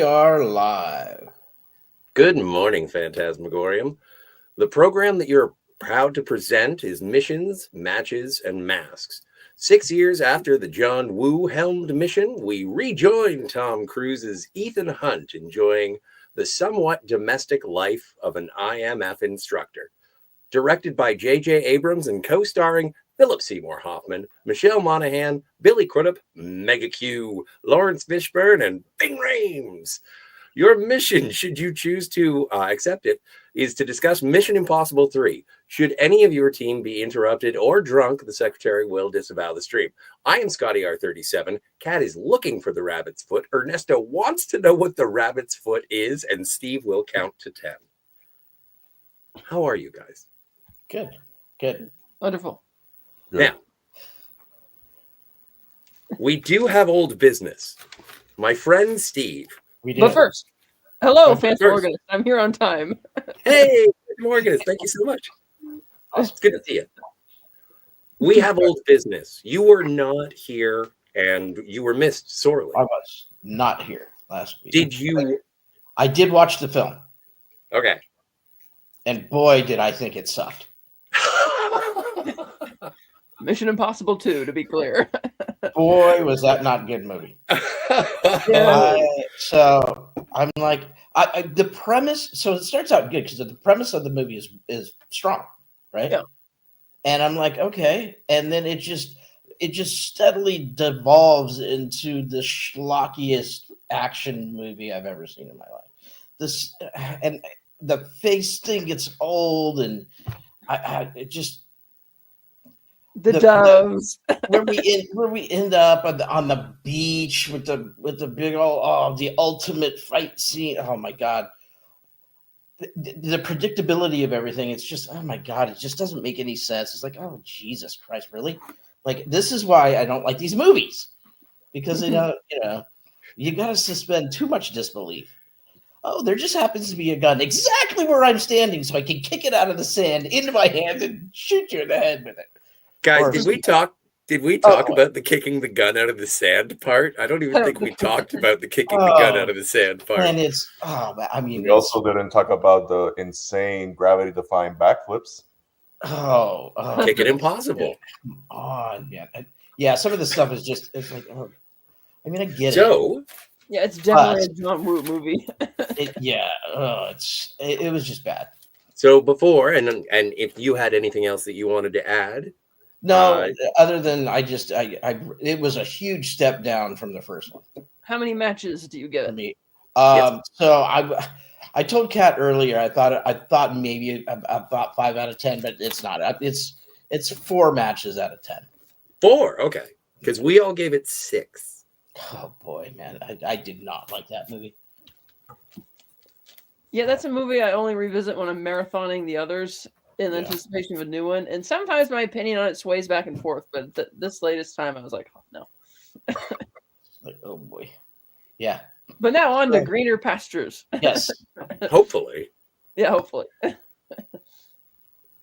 are live. Good morning, Fantasmagorium. The program that you're proud to present is Missions, Matches, and Masks. 6 years after the John Woo-helmed mission, we rejoin Tom Cruise's Ethan Hunt enjoying the somewhat domestic life of an IMF instructor. Directed by J.J. Abrams and co-starring Philip Seymour Hoffman, Michelle Monaghan, Billy Crudup, Mega Q, Lawrence Fishburne, and Bing Rames. Your mission, should you choose to accept it, is to discuss Mission Impossible 3. Should any of your team be interrupted or drunk, the secretary will disavow the stream. I am Scotty R37. Kat is looking for the rabbit's foot. Ernesto wants to know what the rabbit's foot is, and Steve will count to 10. How are you guys? Good. Wonderful. Good. Now, we do have old business. My friend Steve. We do. But first, hello, Fantasmagorium. I'm here on time. Hey, Morgan, thank you so much. It's good to see you. We have old business. You were not here, and you were missed sorely. I was not here last week. Did you? I did watch the film. Okay. And boy, did I think it sucked. Mission Impossible 2, to be clear. Boy, was that not a good movie. So I'm like, the premise. So it starts out good because the premise of the movie is strong, right? Yeah. And I'm like, okay, and then it just steadily devolves into the schlockiest action movie I've ever seen in my life. And the face thing gets old, and it just. The doves. where we end up on the beach with the big old the ultimate fight scene. Oh my god, the predictability of everything. It's just, oh my god, it just doesn't make any sense. It's like, oh Jesus Christ, really? Like, this is why I don't like these movies, because you got to suspend too much disbelief. Oh, there just happens to be a gun exactly where I'm standing, so I can kick it out of the sand into my hand and shoot you in the head with it. Guys, did we talk about the kicking the gun out of the sand part? I don't even think we talked about the kicking the gun out of the sand part. And it's, we also didn't talk about the insane gravity-defying backflips. Kick it impossible. Come on, man. Yeah, some of the stuff is just, it's like, I mean, I get it. Yeah, it's definitely a John Woo movie. It was just bad. So before, and if you had anything else that you wanted to add. No, other than it was a huge step down from the first one. How many matches do you get? Me. So I told Kat earlier, I thought maybe about 5 out of 10, but it's not. It's 4 matches out of 10. 4, okay, because we all gave it 6. Oh boy, man, I did not like that movie. Yeah, that's a movie I only revisit when I'm marathoning the others in anticipation of a new one. And sometimes my opinion on it sways back and forth, but this latest time I was like, oh, no. Like, oh boy. Yeah. But now on to greener pastures. Yes. Hopefully. Yeah, hopefully.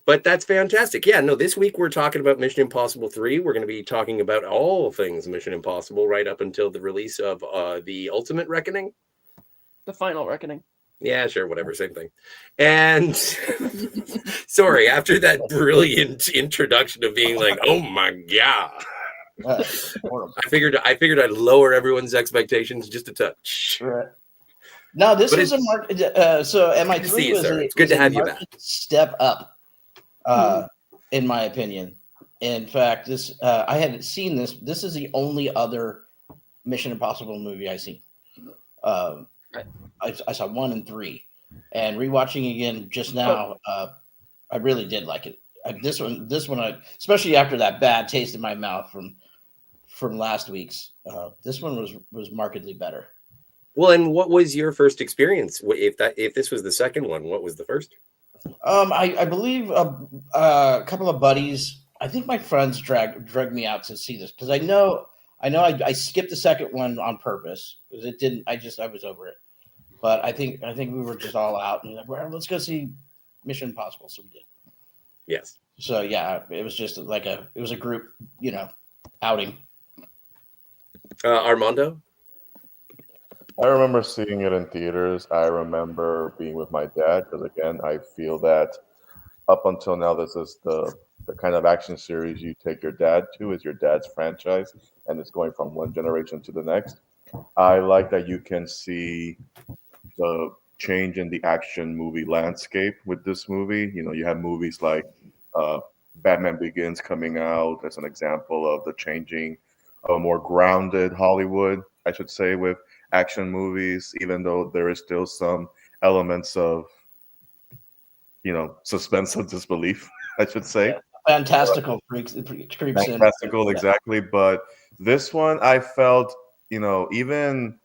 But that's fantastic. Yeah, no, this week we're talking about Mission Impossible 3. We're going to be talking about all things Mission Impossible right up until the release of the Ultimate Reckoning. The Final Reckoning. Yeah, sure, whatever, same thing. And sorry, after that brilliant introduction of being like, oh my god. I figured I'd lower everyone's expectations just a touch. Right. No, this was a market. So MI3 was it's good to have you back. Step up, in my opinion. In fact, this I hadn't seen this. This is the only other Mission Impossible movie I've seen. I saw 1 and 3, and rewatching again just now. I really did like it. This one, especially after that bad taste in my mouth from last week's. This one was markedly better. Well, and what was your first experience? If this was the second one, what was the first? I believe a couple of buddies. I think my friends dragged me out to see this because I know I skipped the second one on purpose because it didn't. I was over it. But I think we were just all out and like, well, let's go see Mission Impossible. So we did. Yes. So yeah, it was just like it was a group, outing. Armando? I remember seeing it in theaters. I remember being with my dad because, again, I feel that up until now, this is the kind of action series you take your dad to is your dad's franchise, and it's going from one generation to the next. I like that you can see the change in the action movie landscape with this movie. You know, you have movies like uh, Batman Begins coming out as an example of the changing of a more grounded Hollywood, I should say, with action movies, even though there is still some elements of, suspense of disbelief, I should say. Yeah. Fantastical creeps in. Fantastical, exactly. But this one, I felt, even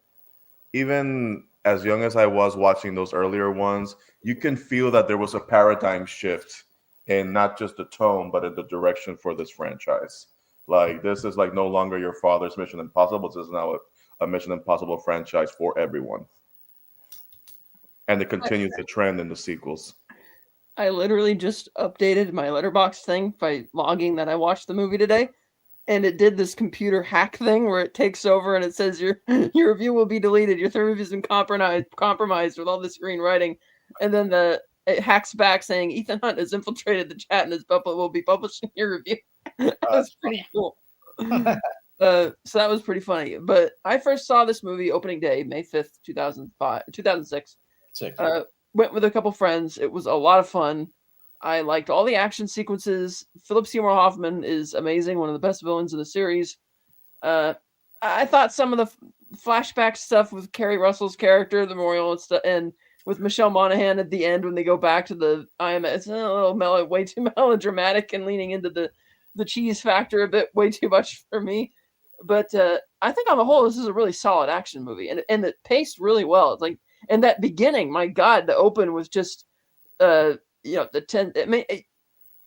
as young as I was watching those earlier ones, you can feel that there was a paradigm shift in not just the tone, but in the direction for this franchise. Like this is like no longer your father's Mission Impossible. This is now a Mission Impossible franchise for everyone. And it continues the trend in the sequels. I literally just updated my letterbox thing by logging that I watched the movie today. And it did this computer hack thing where it takes over and it says your review will be deleted. Your review has been compromised with all this green writing. And then it hacks back saying Ethan Hunt has infiltrated the chat and will be publishing your review. That was pretty cool. So that was pretty funny. But I first saw this movie opening day, May 5th, 2006. Went with a couple friends. It was a lot of fun. I liked all the action sequences. Philip Seymour Hoffman is amazing, one of the best villains in the series. I thought some of the flashback stuff with Kerry Russell's character, the memorial and stuff, and with Michelle Monaghan at the end when they go back to the IMS, it's a little way too melodramatic and leaning into the cheese factor a bit, way too much for me. But I think on the whole, this is a really solid action movie, and it paced really well. It's like, and that beginning, my God, the open was just, the 10.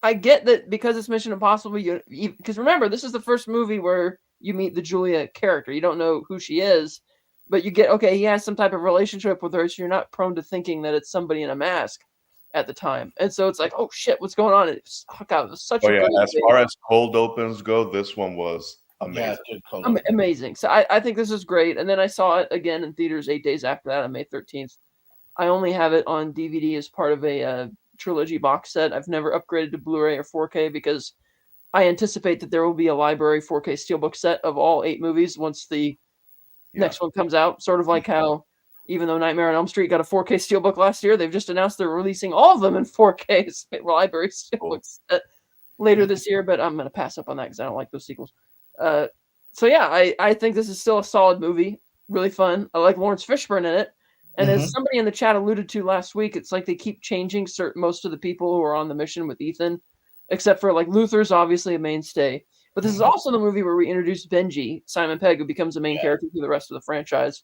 I get that because it's Mission Impossible. Because remember, this is the first movie where you meet the Julia character. You don't know who she is, but you get he has some type of relationship with her, so you're not prone to thinking that it's somebody in a mask at the time. And so it's like, oh shit, what's going on? It was such a great as far as cold opens go, this one was amazing. Yeah, amazing. So I think this is great. And then I saw it again in theaters 8 days after that on May 13th. I only have it on DVD as part of a trilogy box set. I've never upgraded to Blu-ray or 4K because I anticipate that there will be a library 4K steelbook set of all 8 movies once the next one comes out. Sort of like how, even though Nightmare on Elm Street got a 4K steelbook last year, they've just announced they're releasing all of them in 4K library steelbook set later this year. But I'm going to pass up on that because I don't like those sequels. So yeah, I think this is still a solid movie. Really fun. I like Lawrence Fishburne in it. And as somebody in the chat alluded to last week, it's like they keep changing most of the people who are on the mission with Ethan, except for like Luther's obviously a mainstay. But this is also the movie where we introduce Benji, Simon Pegg, who becomes a main character through the rest of the franchise.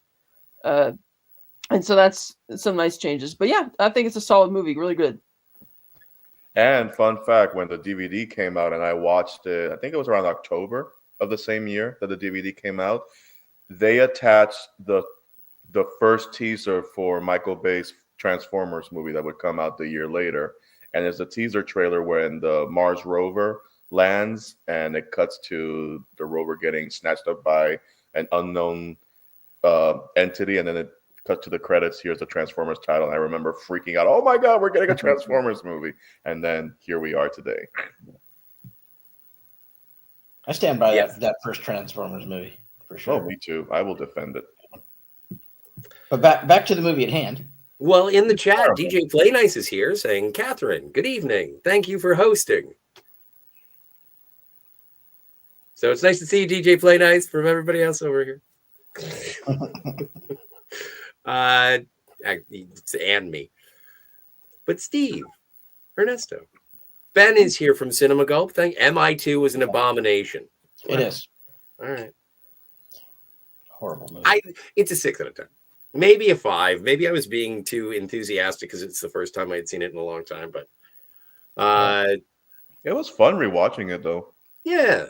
And so that's some nice changes. But yeah, I think it's a solid movie. Really good. And fun fact, when the DVD came out and I watched it, I think it was around October of the same year that the DVD came out, they attached the first teaser for Michael Bay's Transformers movie that would come out the year later. And it's a teaser trailer when the Mars rover lands and it cuts to the rover getting snatched up by an unknown entity. And then it cuts to the credits. Here's the Transformers title. And I remember freaking out. Oh my God, we're getting a Transformers movie. And then here we are today. I stand by that first Transformers movie for sure. Oh, me too. I will defend it. But back to the movie at hand. Well, in the chat, DJ Play Nice is here saying, Catherine, good evening. Thank you for hosting. So it's nice to see you, DJ Play Nice, from everybody else over here. It's and me. But Steve, Ernesto, Ben is here from Cinema Gulp. MI2 was an abomination. It is. All right. Horrible movie. It's a 6 out of 10. Maybe a 5. Maybe I was being too enthusiastic because it's the first time I had seen it in a long time. But it was fun rewatching it, though. Yeah.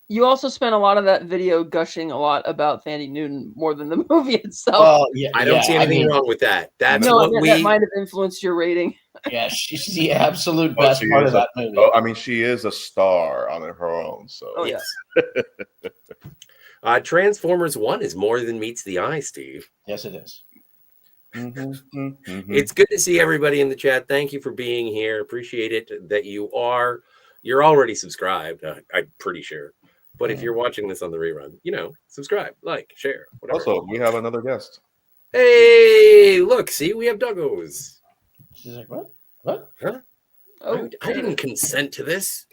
You also spent a lot of that video gushing a lot about Thandie Newton more than the movie itself. Well, yeah, I don't see anything wrong with that. That's that might have influenced your rating. Yeah, she's the absolute best part of that movie. I mean, she is a star on her own. So yes. Transformers 1 is more than meets the eye, Steve. Yes, it is. It's good to see everybody in the chat. Thank you for being here. Appreciate it that you're already subscribed. I'm pretty sure. But if you're watching this on the rerun, subscribe, like, share, whatever. Also, we have another guest. Hey, look, see, we have doggos. She's like, what? What? Huh? Oh, I didn't consent to this.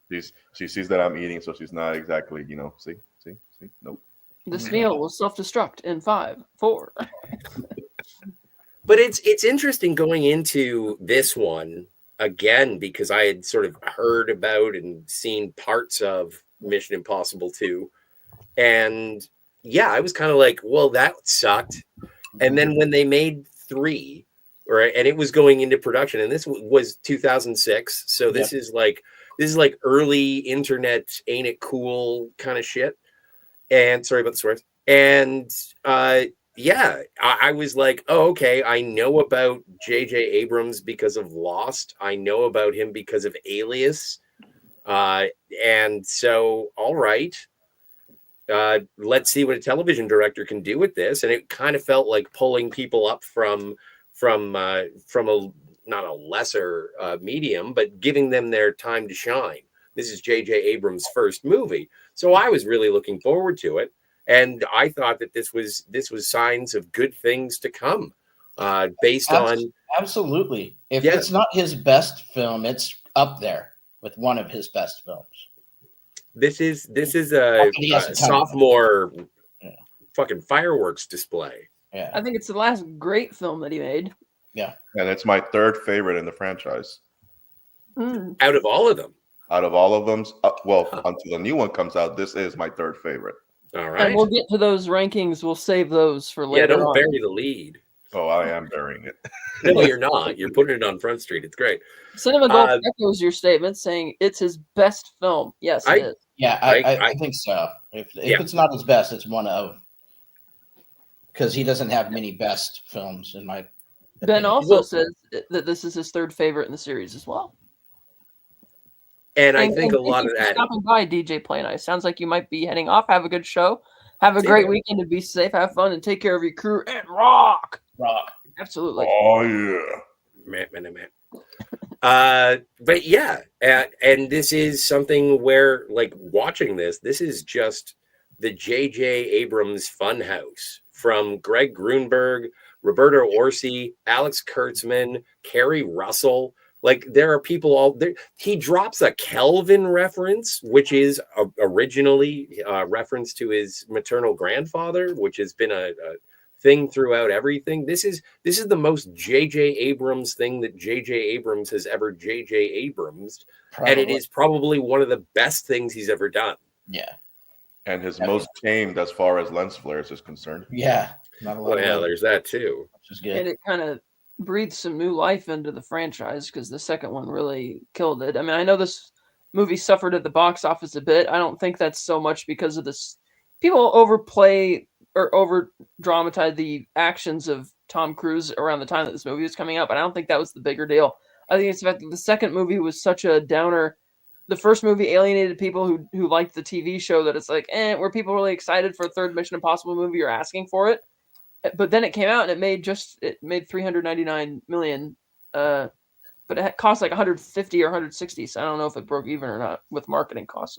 She sees that I'm eating, so she's not exactly, see, nope. This meal will self-destruct in 5, 4. But it's interesting going into this one again because I had sort of heard about and seen parts of Mission Impossible 2. And yeah, I was kind of like, well, that sucked. And then when they made 3, and it was going into production, and this was 2006, so this is like early internet, ain't it cool kind of shit. And sorry about the swears. And yeah, I was like, oh, okay, I know about J.J. Abrams because of Lost. I know about him because of Alias. And so, all right, let's see what a television director can do with this. And it kind of felt like pulling people up from a not a lesser medium, but giving them their time to shine. This is J.J. Abrams' first movie, so I was really looking forward to it, and I thought that this was signs of good things to come, based on absolutely. If it's not his best film, it's up there with one of his best films. This is a sophomore fucking fireworks display. Yeah, I think it's the last great film that he made. Yeah, and it's my third favorite in the franchise. Out of all of them. Out of all of them, until the new one comes out, this is my third favorite. All right. And we'll get to those rankings. We'll save those for later. Yeah, don't on. bury the lead. Oh, I am burying it. No, you're not. You're putting it on Front Street. It's great. Cinema Golf echoes your statement, saying it's his best film. Yes, it is. Yeah, I think so. If it's not his best, it's one of, because he doesn't have many best films in my. Ben also says that this is his third favorite in the series as well. And I think a lot of that. Stopping by, DJ Play Nice. Sounds like you might be heading off. Have a good show. Have a great weekend and be safe. Have fun and take care of your crew and rock. Rock. Absolutely. Oh yeah. Man. But yeah, and this is something where, like, watching this is just the J.J. Abrams funhouse from Greg Grunberg, Roberto Orsi, Alex Kurtzman, Kerry Russell. Like, there are people all there. He drops a Kelvin reference, which is originally a reference to his maternal grandfather, which has been a thing throughout everything. This is the most J.J. Abrams thing that J.J. Abrams has ever J.J. Abrams, and it is probably one of the best things he's ever done. Yeah, and his most tamed as far as lens flares is concerned. Yeah, not a lot. Well, yeah, there's that too. Which is good. And it kind of breathed some new life into the franchise because the second one really killed it. I mean, I know this movie suffered at the box office a bit. I don't think that's so much because of this. People overplay or over dramatize the actions of Tom Cruise around the time that this movie was coming out, but I don't think that was the bigger deal. I think it's the fact that the second movie was such a downer. The first movie alienated people who liked the TV show, that it's like, were people really excited for a third Mission Impossible movie or asking for it? But then it came out and it made $399 million, but it cost like 150 or 160. So I don't know if it broke even or not with marketing costs.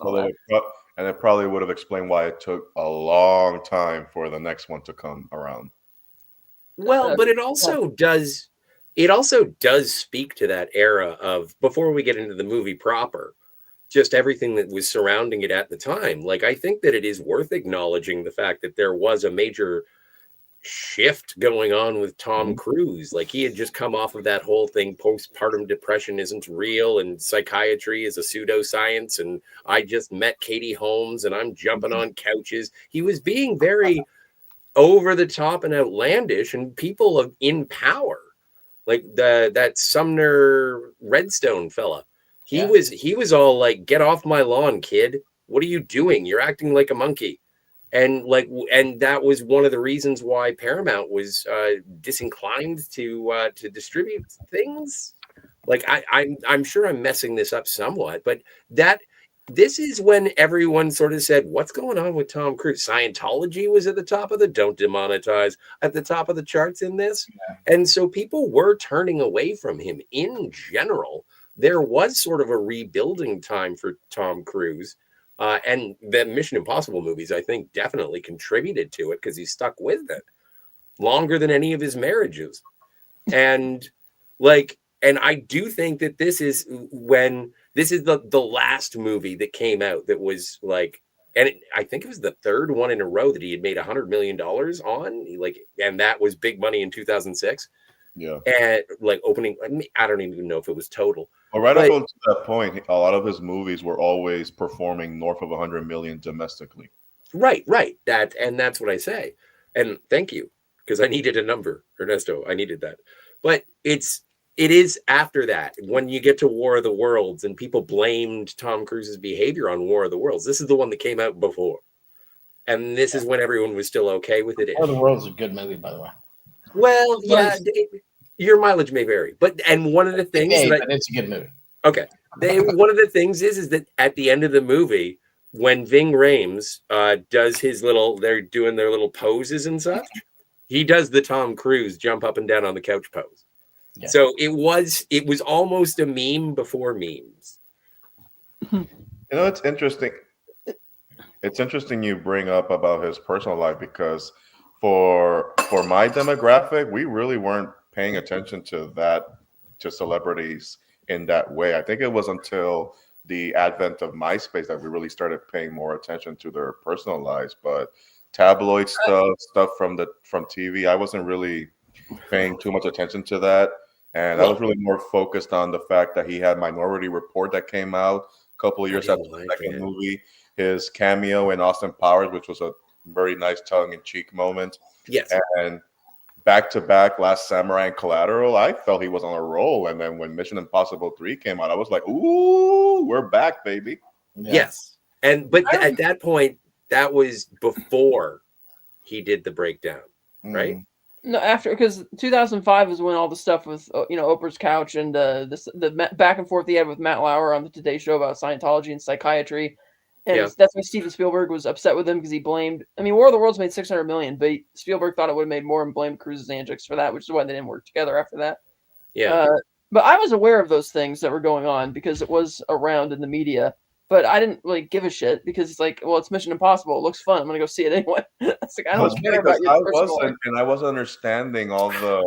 And it probably would have explained why it took a long time for the next one to come around. Well, but it also does speak to that era of, before we get into the movie proper, just everything that was surrounding it at the time. Like, I think that it is worth acknowledging the fact that there was a major shift going on with Tom Cruise. Like, he had just come off of that whole thing, postpartum depression isn't real and psychiatry is a pseudoscience, and I just met Katie Holmes and I'm jumping on couches. He was being very over the top and outlandish, and people in power, like that Sumner Redstone fella, he was all like, get off my lawn, kid, what are you doing, you're acting like a monkey. And that was one of the reasons why Paramount was disinclined to distribute things. Like, I'm sure I'm messing this up somewhat, but that this is when everyone sort of said, what's going on with Tom Cruise? Scientology was at the top of the don't demonetize at the top of the charts in this. Yeah. And so people were turning away from him in general. There was sort of a rebuilding time for Tom Cruise. And the Mission Impossible movies, I think, definitely contributed to it because he stuck with it longer than any of his marriages. And and I do think that this is the last movie that came out that was like, and I think it was the third one in a row that he had made $100 million on, and that was big money in 2006. Yeah. And opening, I don't even know if it was total. Well, right up until that point, a lot of his movies were always performing north of 100 million domestically. Right. That's what I say. And thank you, because I needed a number, Ernesto. I needed that. But it is after that, when you get to War of the Worlds and people blamed Tom Cruise's behavior on War of the Worlds. This is the one that came out before. And this is when everyone was still okay with it. War of the Worlds is a good movie, by the way. Well, yeah, your mileage may vary. And one of the things but it's a good movie. Okay. One of the things is that at the end of the movie, when Ving Rhames does his they're doing their little poses and such, he does the Tom Cruise jump up and down on the couch pose. Yeah. So it was almost a meme before memes. It's interesting. It's interesting you bring up about his personal life, because for my demographic, we really weren't paying attention to celebrities in that way. I think it was until the advent of MySpace that we really started paying more attention to their personal lives. But tabloid stuff from TV, I wasn't really paying too much attention to that. And I was really more focused on the fact that he had Minority Report that came out a couple of years after the second movie, his cameo in Austin Powers, which was a very nice tongue-in-cheek moment. Yes. And back-to-back Last Samurai and Collateral, I felt he was on a roll. And then when Mission Impossible 3 came out, I was like, ooh, we're back, baby. Yeah. Yes. But at that point, that was before he did the breakdown, right? No, after, because 2005 is when all the stuff with Oprah's Couch and the back and forth he had with Matt Lauer on the Today Show about Scientology and psychiatry, and that's why Steven Spielberg was upset with him, because he blamed. I mean, War of the Worlds made $600 million, but Spielberg thought it would have made more and blamed Cruise's antics for that, which is why they didn't work together after that. Yeah. But I was aware of those things that were going on because it was around in the media. But I didn't give a shit, because it's like, well, it's Mission Impossible. It looks fun. I'm gonna go see it anyway. It's like, I don't care about your personal life. I wasn't understanding all the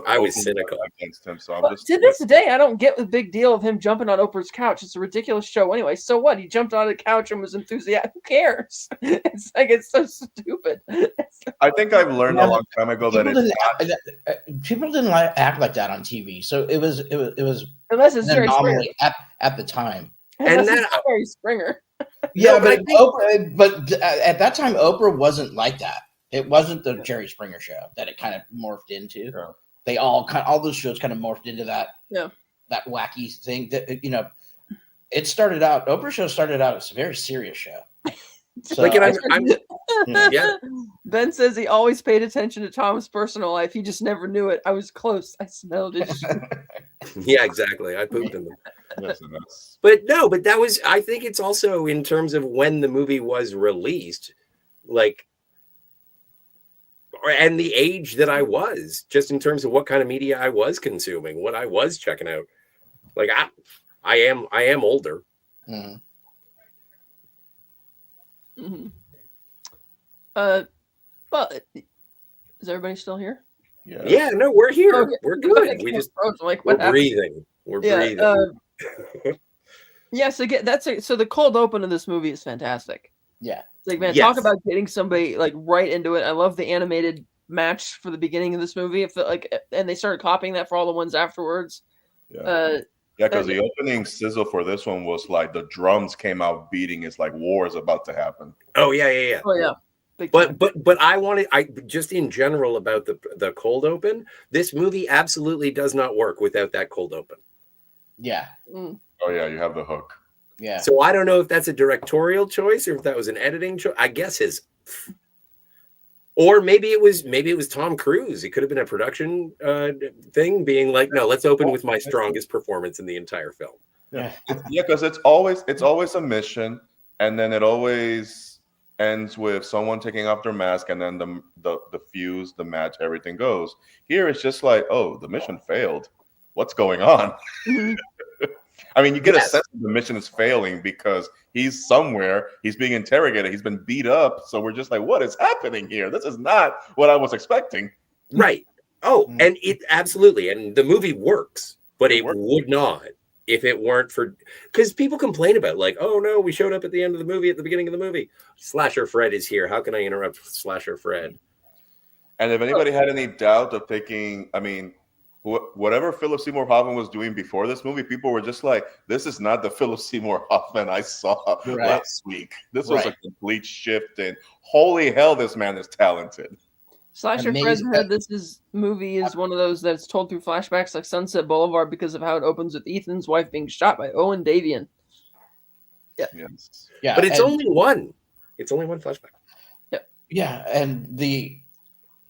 I was cynical against him. So I'm just to this day, I don't get the big deal of him jumping on Oprah's couch. It's a ridiculous show anyway. So what? He jumped on the couch and was enthusiastic. Who cares? It's like, it's so stupid. I think I've learned a long time ago that people didn't act like that on TV. So it was unless it's an anomaly at the time. And then Jerry Springer. Yeah, but at that time, Oprah wasn't like that. It wasn't the Jerry Springer show that it kind of morphed into. Yeah. They all those shows kind of morphed into that. Yeah. That wacky thing that it started out. Oprah show started out as a very serious show. So, Ben says he always paid attention to Tom's personal life. He just never knew it. I was close. I smelled it. Yeah, exactly. I pooped in them. But that was, I think it's also in terms of when the movie was released, and the age that I was, just in terms of what kind of media I was consuming, what I was checking out. I am older. Mm-hmm. Mm-hmm. Well, is everybody still here? Yeah, no, we're here. Okay. We're good. We're breathing. We're breathing. Yes, so the cold open of this movie is fantastic. Yeah. It's like, man, talk about getting somebody right into it. I love the animated match for the beginning of this movie. And they started copying that for all the ones afterwards. Yeah. Because the opening sizzle for this one was like the drums came out beating. It's like war is about to happen. Oh yeah. Oh yeah. But I just in general about the cold open. This movie absolutely does not work without that cold open. Yeah. Mm. Oh yeah, you have the hook. Yeah. So I don't know if that's a directorial choice or if that was an editing choice. I guess or maybe it was Tom Cruise. It could have been a production thing, being like, no, let's open with my strongest performance in the entire film. Yeah. Yeah, because it's always a mission, and then it always ends with someone taking off their mask, and then the fuse, the match, everything goes. Here it's just like, oh, the mission failed. What's going on? Mhm. I mean, you get a Yes. sense that the mission is failing because he's somewhere, he's being interrogated, he's been beat up. So we're just like, what is happening here? This is not what I was expecting. Right. Oh, Mm. and it absolutely, and the movie works, but It it works. would not if it weren't for, because people complain about like, oh no, we showed up at the end of the movie, at the beginning of the movie. Slasher Fred is here. How can I interrupt Slasher Fred? And if anybody had any doubt of thinking, I mean, whatever Philip Seymour Hoffman was doing before this movie, people were just like, this is not the Philip Seymour Hoffman I saw Right. last week. This was a Right. complete shift, and holy hell, this man is talented. Slasher Fred Amazing. heard movie is one of those that's told through flashbacks like Sunset Boulevard because of how it opens with Ethan's wife being shot by Owen Davian. Yes. Yeah. But it's and- only one. It's only one flashback. Yeah, and the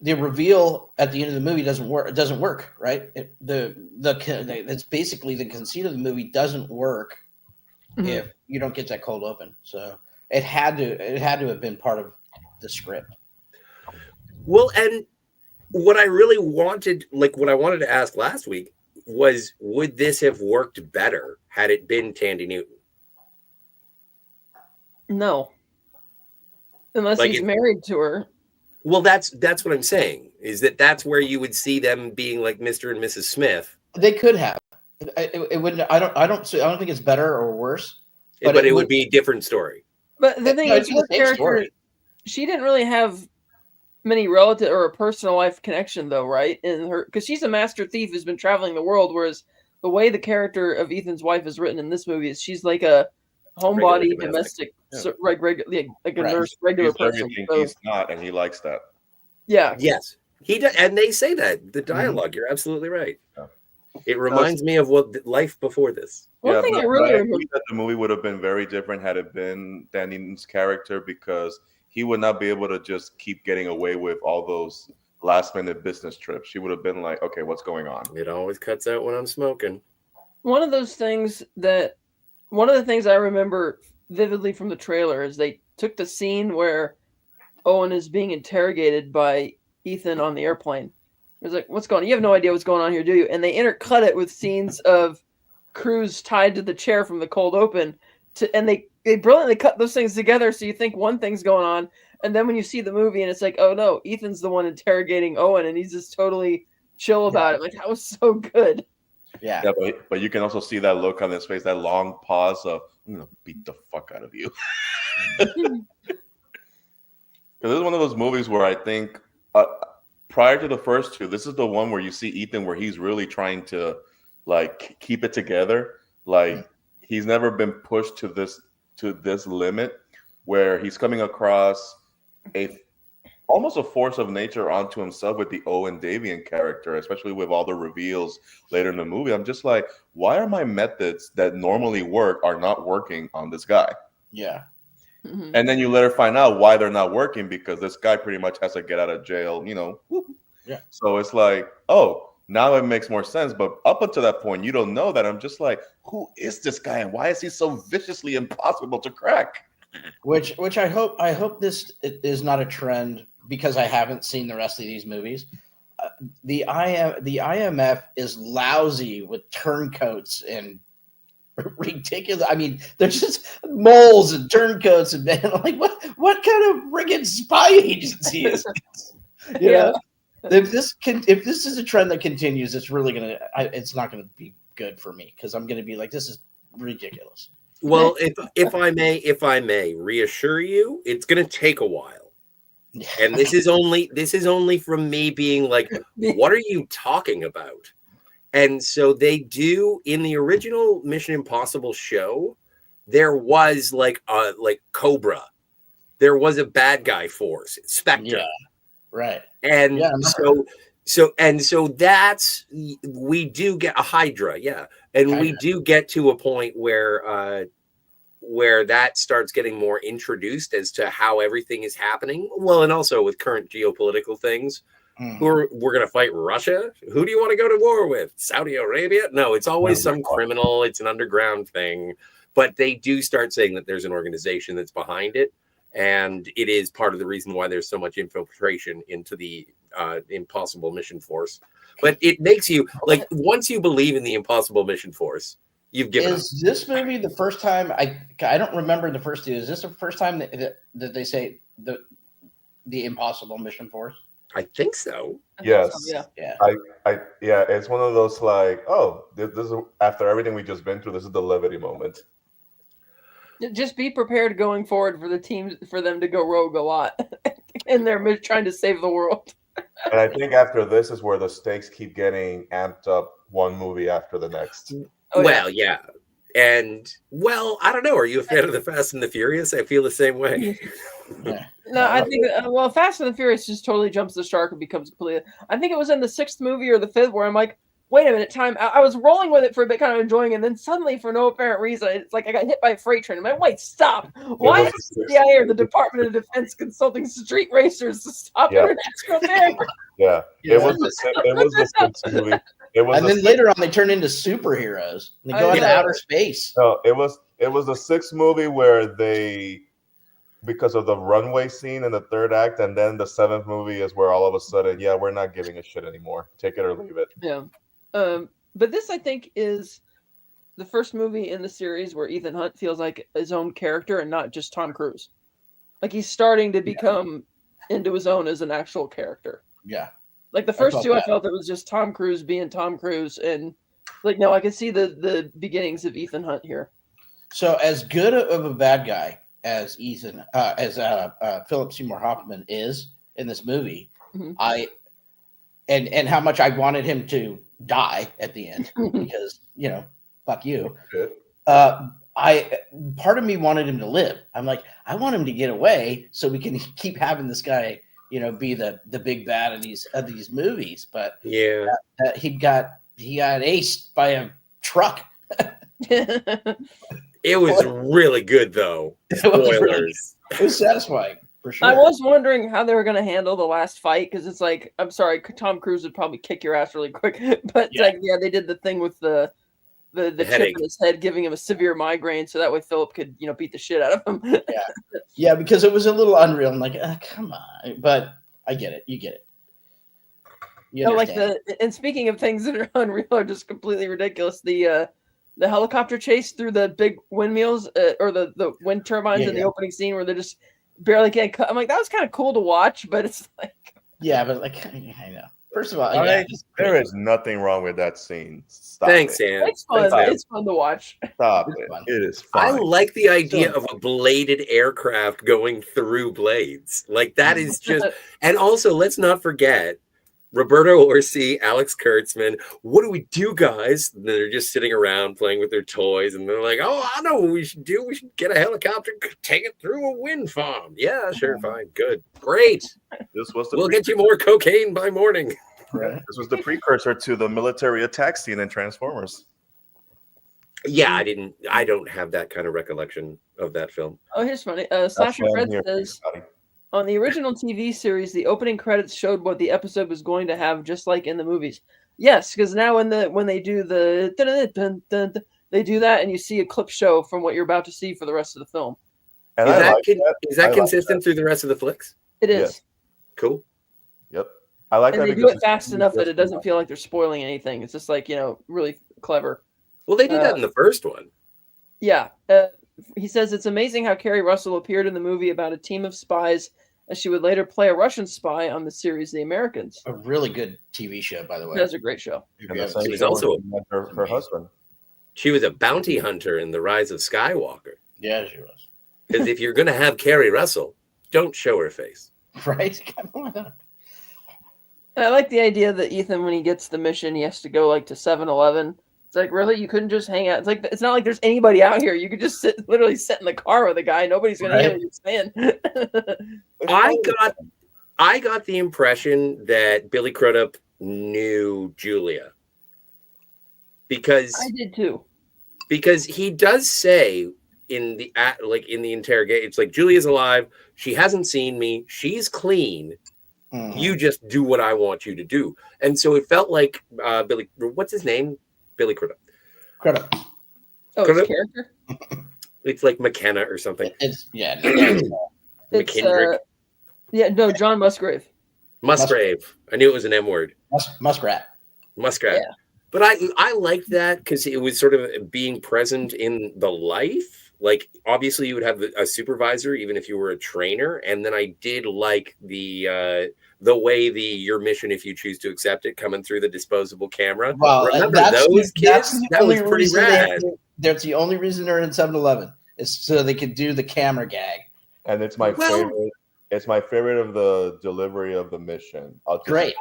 reveal at the end of the movie doesn't work. It doesn't work, right? It's basically the conceit of the movie doesn't work Mhm. if you don't get that cold open. So it had to have been part of the script. Well, and what I really wanted, like what I wanted to ask last week was, would this have worked better had it been Tandy Newton? No. Unless Like he's it- married to her. Well, that's what I'm saying, is that's where you would see them being like Mr. and Mrs. Smith, They could have. It wouldn't. I don't think it's better or worse. but it would be a different story. But the thing No, is, it's the her same character, story. she didn't really have many relative or a personal life connection, though, right? In her, because she's a master thief who's been traveling the world, whereas the way the character of Ethan's wife is written in this movie is she's like a homebody, Regular domestic, Yeah. like a Right. nurse, regular He's person. everything So, he's not, and he likes that. yeah, Yes, he does, and they say that the dialogue. You're absolutely right. Yeah. It reminds me of what life before this. one thing but I really agree remember. that the movie would have been very different had it been Danny Newton's character, because he would not be able to just keep getting away with all those last minute business trips. She would have been like, okay, what's going on? It always cuts out when I'm smoking. One of the things I remember vividly from the trailer is they took the scene where Owen is being interrogated by Ethan on the airplane. It was like, what's going on? You have no idea what's going on here, do you? And they intercut it with scenes of Cruz tied to the chair from the cold open. And they brilliantly cut those things together so you think one thing's going on. And then when you see the movie and it's like, oh no, Ethan's the one interrogating Owen and he's just totally chill about it. Like, that was so good. Yeah. Yeah, but you can also see that look on his face, that long pause of, I'm going to beat the fuck out of you. Because this is one of those movies where I think prior to the first two, this is the one where you see Ethan where he's really trying to like keep it together. Like he's never been pushed to this limit where he's coming across almost a force of nature onto himself with the Owen Davian character, especially with all the reveals later in the movie. I'm just like, why are my methods that normally work are not working on this guy? Yeah. Mhm. And then you later find out why they're not working, because this guy pretty much has to get out of jail, Yeah. So it's like, oh, now it makes more sense. But up until that point, you don't know that. I'm just like, who is this guy and why is he so viciously impossible to crack? Which I hope this is not a trend, because I haven't seen the rest of these movies. The IMF is lousy with turncoats and ridiculous. I mean, they're just moles and turncoats and like what kind of friggin' spy agency is this? You know, if this is a trend that continues, it's really it's not gonna be good for me, because I'm gonna be like, this is ridiculous. Well, if I may reassure you, it's going to take a while. And this is only from me being like, what are you talking about? And so they do, in the original Mission Impossible show, there was like Cobra. There was a bad guy force, Spectre. Yeah, right. And Yeah, so that's, we do get a Hydra, yeah. And we do get to a point where that starts getting more introduced as to how everything is happening. Well, and also with current geopolitical things. We're going to fight Russia. Who do you want to go to war with? Saudi Arabia? No, it's always some criminal. It's an underground thing. But they do start saying that there's an organization that's behind it. And it is part of the reason why there's so much infiltration into the Impossible Mission Force. But it makes you, like, once you believe in the Impossible Mission Force, you've given up. Is this movie the first time, I don't remember the first two, is this the first time that they say the Impossible Mission Force? I think so. Yes. Yeah. Yeah, it's one of those like, oh, this is after everything we just been through, this is the levity moment. Just be prepared going forward for them to go rogue a lot, and they're trying to save the world. And I think after this is where the stakes keep getting amped up, one movie after the next. Oh, well, yeah. And, well, I don't know. Are you a fan of the Fast and the Furious? I feel the same way. Yeah. No, I think Fast and the Furious just totally jumps the shark and becomes completely. I think it was in the 6th movie or the 5th where I'm like, wait a minute, time. I was rolling with it for a bit, kind of enjoying it, and then suddenly, for no apparent reason, it's like I got hit by a freight train. I'm like, wait, stop! Why is the CIA or the Department of Defense consulting street racers to stop international terror? Yeah, it was the 6th movie. And then later on, they turn into superheroes. They go into outer space. No, it was the 6th movie where they, because of the runway scene in the 3rd act, and then the 7th movie is where all of a sudden, we're not giving a shit anymore. Take it or leave it. Yeah. But this, I think, is the first movie in the series where Ethan Hunt feels like his own character and not just Tom Cruise. Like he's starting to become into his own as an actual character. Yeah. Like the first two, I felt it was just Tom Cruise being Tom Cruise, and like no, I can see the beginnings of Ethan Hunt here. So as good of a bad guy as Philip Seymour Hoffman is in this movie, and how much I wanted him to die at the end because fuck you. Part of me wanted him to live. I'm like, I want him to get away so we can keep having this guy, be the big bad of these movies. But he got aced by a truck. It was really good though. Spoilers. It was satisfying. For sure. I was wondering how they were going to handle the last fight because it's like, I'm sorry, Tom Cruise would probably kick your ass really quick, but they did the thing with the chip in his head, giving him a severe migraine, so that way Philip could beat the shit out of him. Yeah, because it was a little unreal. I'm like, come on, but I get it. You get it. And speaking of things that are unreal or just completely ridiculous, the helicopter chase through the big windmills or the wind turbines in the opening scene where they're just barely getting cut. I'm like, that was kind of cool to watch, but it's like, but like, I know. First of all, there is nothing wrong with that scene. Thanks, Sam. It's fun. It's fun to watch. Stop it. It is fun. I like the idea of a bladed aircraft going through blades. Like that is just, and also let's not forget Roberto Orsi, Alex Kurtzman. What do we do, guys? And they're just sitting around playing with their toys, and they're like, "Oh, I know what we should do. We should get a helicopter, take it through a wind farm." Yeah, sure, fine, good, great. We'll get you more cocaine by morning. Right. This was the precursor to the military attack scene in Transformers. Yeah, I don't have that kind of recollection of that film. Oh, here's funny. Slasher Fred says, on the original TV series, the opening credits showed what the episode was going to have, just like in the movies. Yes, because now when they do the they do that, and you see a clip show from what you're about to see for the rest of the film. And is that consistent through the rest of the flicks? It is. Yes. Cool. Yep. I like and that. They do it fast enough that it doesn't feel like they're spoiling anything. It's just like, really clever. Well, they did that in the first one. Yeah. He says it's amazing how Kerry Russell appeared in the movie about a team of spies, as she would later play a Russian spy on the series The Americans. A really good TV show, by the way. That's a great show. She was also her husband. She was a bounty hunter in The Rise of Skywalker. Yeah, she was. Because if you're going to have Kerry Russell, don't show her face. Right? Come on. I like the idea that Ethan, when he gets the mission, he has to go to 7-Eleven. It's like, really? You couldn't just hang out? It's not like there's anybody out here. You could just literally sit in the car with a guy. Nobody's going to hear what you're saying. I got the impression that Billy Crudup knew Julia. Because I did too. Because he does say in the interrogation, it's like, Julia's alive. She hasn't seen me. She's clean. You just do what I want you to do. And so it felt like what's his name? Billy Crudup. Crudup. Oh, his character? It's like McKenna or something. It's McKendrick. John Musgrave. Musgrave. I knew it was an M word. Muskrat. Yeah. But I liked that because it was sort of being present in the life. Like, obviously, you would have a supervisor, even if you were a trainer. And then I did like the way your mission, if you choose to accept it, coming through the disposable camera. Well, remember those kids? That was pretty rad. That's the only reason they're in 7-Eleven is so they could do the camera gag. And it's my favorite. It's my favorite of the delivery of the mission. Great.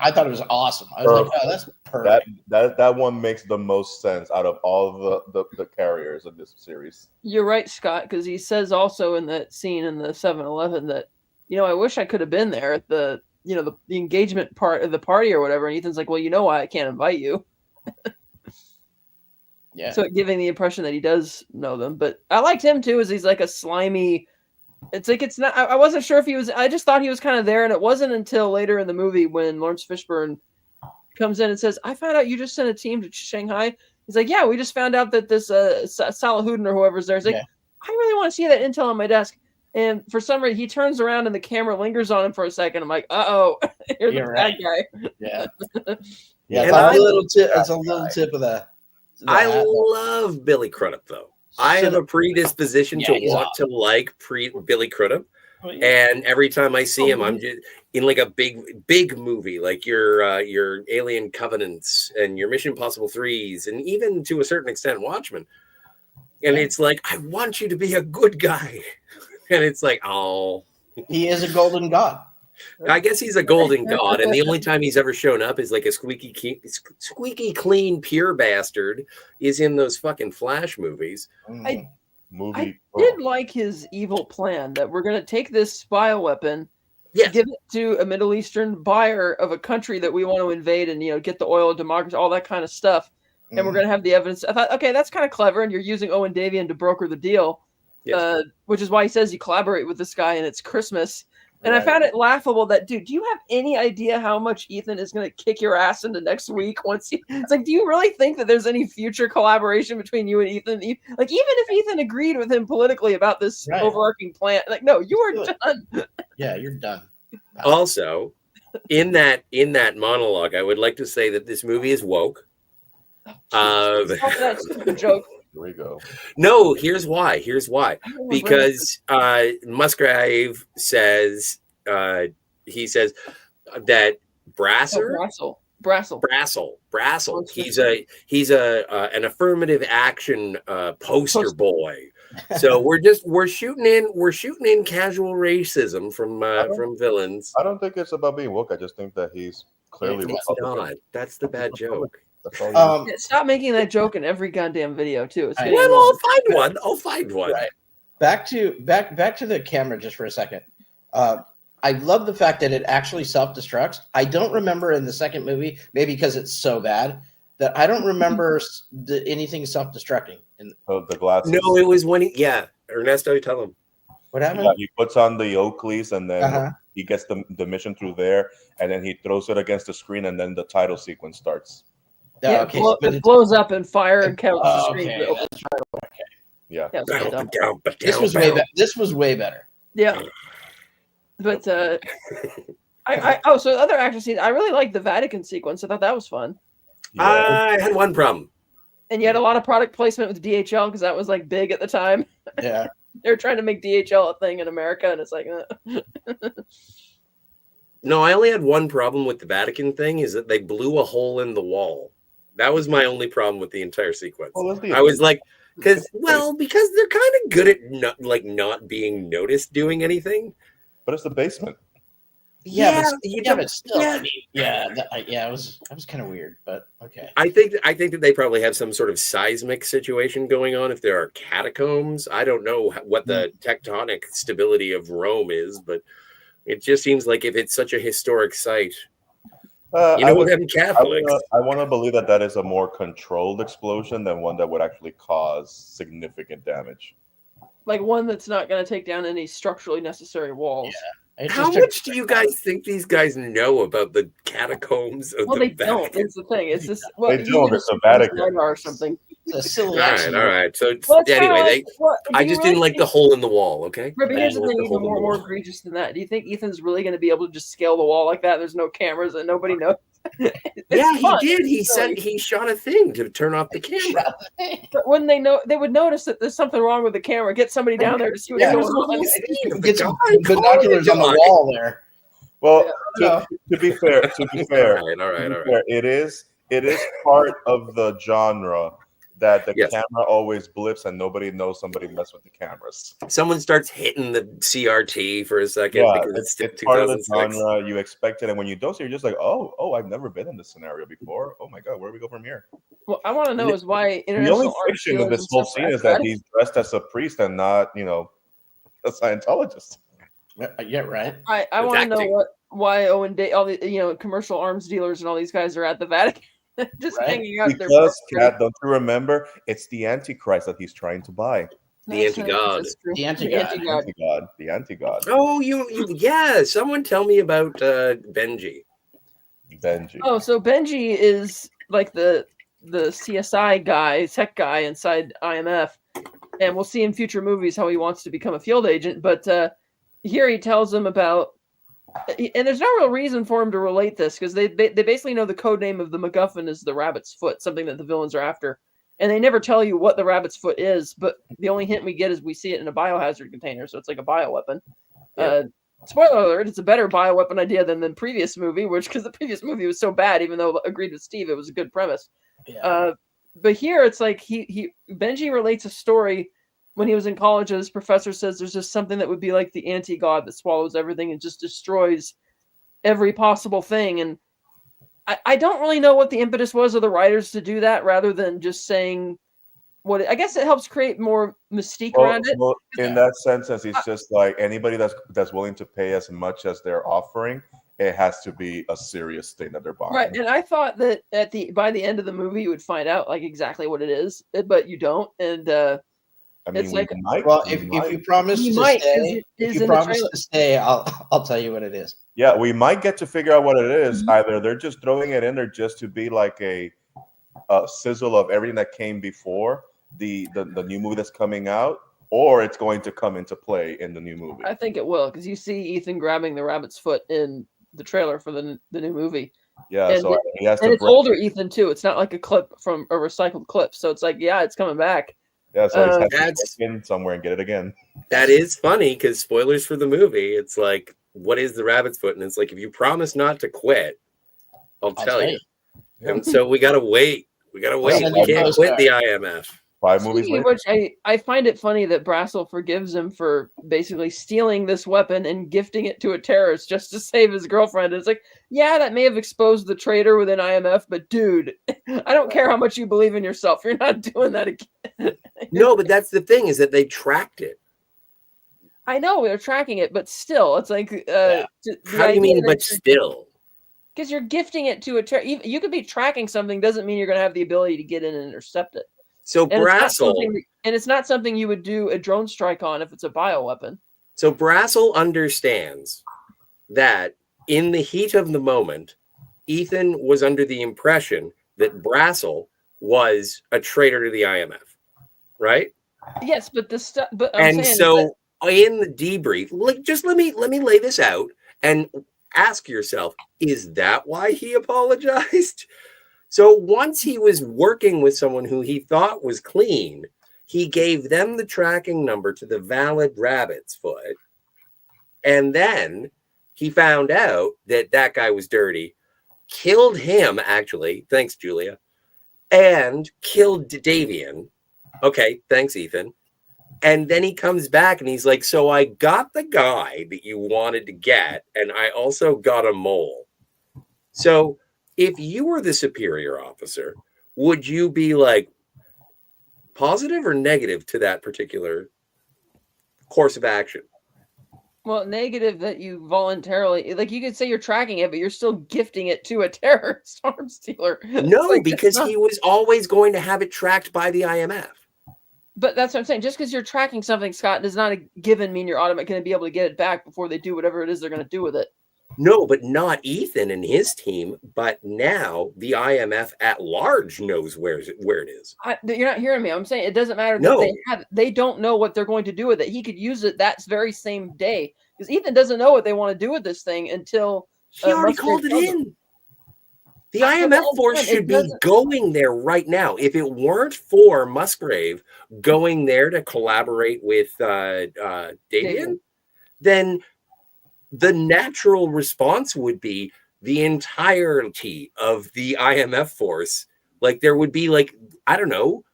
I thought it was awesome. I was like, oh, that's perfect. That one makes the most sense out of all the carriers of this series. You're right, Scott, because he says also in that scene in the 7-Eleven that, I wish I could have been there at the engagement part of the party or whatever. And Ethan's like, well, you know why I can't invite you. Yeah. So giving the impression that he does know them. But I liked him too, as he's like a slimy... It's like it's not. I wasn't sure if he was. I just thought he was kind of there, and it wasn't until later in the movie when Lawrence Fishburne comes in and says, "I found out you just sent a team to Shanghai." He's like, "Yeah, we just found out that this Salahuddin or whoever's there." He's like, "I really want to see that intel on my desk." And for some reason, he turns around and the camera lingers on him for a second. I'm like, "Uh-oh, you're the bad guy." Yeah, yeah. It's a little tip of the. I love Billy Crudup though. I have a predisposition to want to like Billy Crudup, and every time I see him, I'm just in like a big movie, like your Alien Covenants and your Mission Impossible 3s, and even to a certain extent Watchmen. And it's like, I want you to be a good guy, and it's like, oh, he is a golden god. I guess he's a golden god, and the only time he's ever shown up is like a squeaky clean, pure bastard is in those fucking Flash movies. I did like his evil plan that we're going to take this bioweapon, give it to a Middle Eastern buyer of a country that we want to invade and, get the oil, democracy, all that kind of stuff. And we're going to have the evidence. I thought, okay, that's kind of clever. And you're using Owen Davian to broker the deal, which is why he says you collaborate with this guy and it's Christmas. And I found it laughable that, dude, do you have any idea how much Ethan is going to kick your ass into next week? It's like, do you really think that there's any future collaboration between you and Ethan? Like, even if Ethan agreed with him politically about this overarching plan, like, no, you are done. Yeah, you're done. Also, in that monologue, I would like to say that this movie is woke. That's a joke. Here we go. No, here's why. Because Musgrave says he says that Brassel. He's an affirmative action poster boy. So we're shooting in casual racism from villains. I don't think it's about being woke. I just think that he's clearly not. That's the bad joke. Stop making that joke in every goddamn video too. I'll find one. Right. Back to the camera just for a second. I love the fact that it actually self-destructs. I don't remember in the second movie, maybe because it's so bad, that I don't remember anything self-destructing. The glasses. No, it was when Ernesto, you tell him. What happened? Yeah, he puts on the Oakleys and then he gets the mission through there, and then he throws it against the screen, and then the title sequence starts. It blows up and fire and counts the screen. Okay. Yeah. This was way better. Yeah. But so the other action scenes, I really liked the Vatican sequence. I thought that was fun. Yeah. I had one problem. And you had a lot of product placement with DHL because that was like big at the time. Yeah. They were trying to make DHL a thing in America, and it's like No, I only had one problem with the Vatican thing is that they blew a hole in the wall. That was my only problem with the entire sequence. I was like, because they're kind of good at not being noticed doing anything. But it's the basement. But still, I mean, it was kind of weird, but okay. I think that they probably have some sort of seismic situation going on. If there are catacombs, I don't know what the tectonic stability of Rome is, but it just seems like if it's such a historic site. Them Catholics. I want to believe that is a more controlled explosion than one that would actually cause significant damage. Like one that's not going to take down any structurally necessary walls. It How just took- much do you guys think these guys know about the catacombs of Well, the they don't. Vatican? That's the thing. It's just well, They don't. It's the Vatican. or something. It's a silly All accident. right. So Well, it's anyway, kinda like, I just didn't like the hole in the wall. Okay. Right, but I here's didn't the like thing, hole even in the more wall. egregious than that. Do you think Ethan's really going to be able to just scale the wall like that? There's no cameras and nobody knows. Yeah, he fun. did. It's He shot a thing to turn off the camera. But when they know, they would notice that there's something wrong with the camera. Get somebody down there to see what's Yeah. going There's a on. whole scene of the Get some guy binoculars on the calling wall there. Well, Yeah. to be fair, All right. it is part of the genre that the Yes. camera always blips and nobody knows somebody messed with the cameras. Someone starts hitting the CRT for a second Yeah, because it's still it's part of the 2006. genre. You expect it, and when you don't see it, you're just like, oh, I've never been in this scenario before. Oh my god, where do we go from here? What I want to know is why The only international art fiction of dealers this and whole stuff scene are is that athletic. he's dressed as a priest and not, a Scientologist. Yeah, right. I want to know Exactly. why Owen Day, all the commercial arms dealers and all these guys are at the Vatican, just Right. hanging out there. Because, Kat, don't you remember? It's the Antichrist that he's trying to buy. The anti-god. The anti-god. The anti-god. Oh, yeah. Someone tell me about Benji. Benji. Oh, so Benji is like the CSI guy, tech guy inside IMF, and we'll see in future movies how he wants to become a field agent. But here he tells them about, and there's no real reason for him to relate this because they basically know the code name of the MacGuffin is the rabbit's foot, something that the villains are after, and they never tell you what the rabbit's foot is. But the only hint we get is we see it in a biohazard container, so it's like a bioweapon. Yeah. Spoiler alert, it's a better bioweapon idea than the previous movie, because the previous movie was so bad, even though I agreed with Steve, it was a good premise. Yeah. But here it's like Benji relates a story when he was in college, and his professor says there's just something that would be like the anti-god that swallows everything and just destroys every possible thing. And I don't really know what the impetus was of the writers to do that rather than just saying I guess it helps create more mystique around it. Well, in that sense, as it's just like anybody that's willing to pay as much as they're offering, it has to be a serious thing that they're buying. Right, and I thought that by the end of the movie you would find out like exactly what it is, but you don't. And I mean, it's we like- might, Well, we if might- you promise You to might, 'cause stay, it if is you in the promise trailer. to stay, I'll tell you what it is. yeah, we might get to figure out what it is. Mhm. Either they're just throwing it in there just to be like a sizzle of everything that came before the new movie that's coming out, or it's going to come into play in the new movie. I think it will, because you see Ethan grabbing the rabbit's foot in the trailer for the new movie. Yeah, And so he has And to it's bring, older Ethan too. It's not like a clip from a recycled clip. So it's like, yeah, it's coming back. yeah, so he has to That's- check in somewhere and get it again. That is funny because spoilers for the movie. It's like, what is the rabbit's foot? And it's like, if you promise not to quit, I'll tell you. And so we gotta wait. We gotta wait. send We you can't those quit back. the IMF. 5 movies Speaking of later. which, I find it funny that Brassel forgives him for basically stealing this weapon and gifting it to a terrorist just to save his girlfriend. It's like, yeah, that may have exposed the traitor within IMF, but dude, I don't care how much you believe in yourself. You're not doing that again. No, but that's the thing is that they tracked it. I know they're tracking it, but still, it's like, How do you mean, but still? Because you're gifting it to a terrorist. You could be tracking something, doesn't mean you're going to have the ability to get in and intercept it. So And Brassel, it's not something you would do a drone strike on if it's a bioweapon. understands that in the heat of the moment, Ethan was under the impression that Brassel was a traitor to the IMF, right? Yes, but the stuff. But I'm And saying so in the debrief, like, just let me lay this out and ask yourself, is that why he apologized? So once he was working with someone who he thought was clean, he gave them the tracking number to the valid rabbit's foot. And then he found out that that guy was dirty, killed him, actually. Thanks, Julia. And killed Davian. Okay, thanks, Ethan. And then he comes back and he's like, so I got the guy that you wanted to get, and I also got a mole. So if you were the superior officer, would you be like positive or negative to that particular course of action? well, negative that you voluntarily, like you could say you're tracking it, but you're still gifting it to a terrorist arms dealer. No, Like, because that's he was always going to have it tracked by the IMF. But that's what I'm saying. Just because you're tracking something, Scott, does not a given mean you're automatically going to be able to get it back before they do whatever it is they're going to do with it. No, but not Ethan and his team. But now the IMF at large knows where it is. You're not hearing me. I'm saying it doesn't matter that No. they don't know what they're going to do with it. He could use it that very same day because Ethan doesn't know what they want to do with this thing until he already called it in. The IMF force should be going there right now. If it weren't for Musgrave going there to collaborate with Davian, then the natural response would be the entirety of the IMF force. Like there would be I don't know,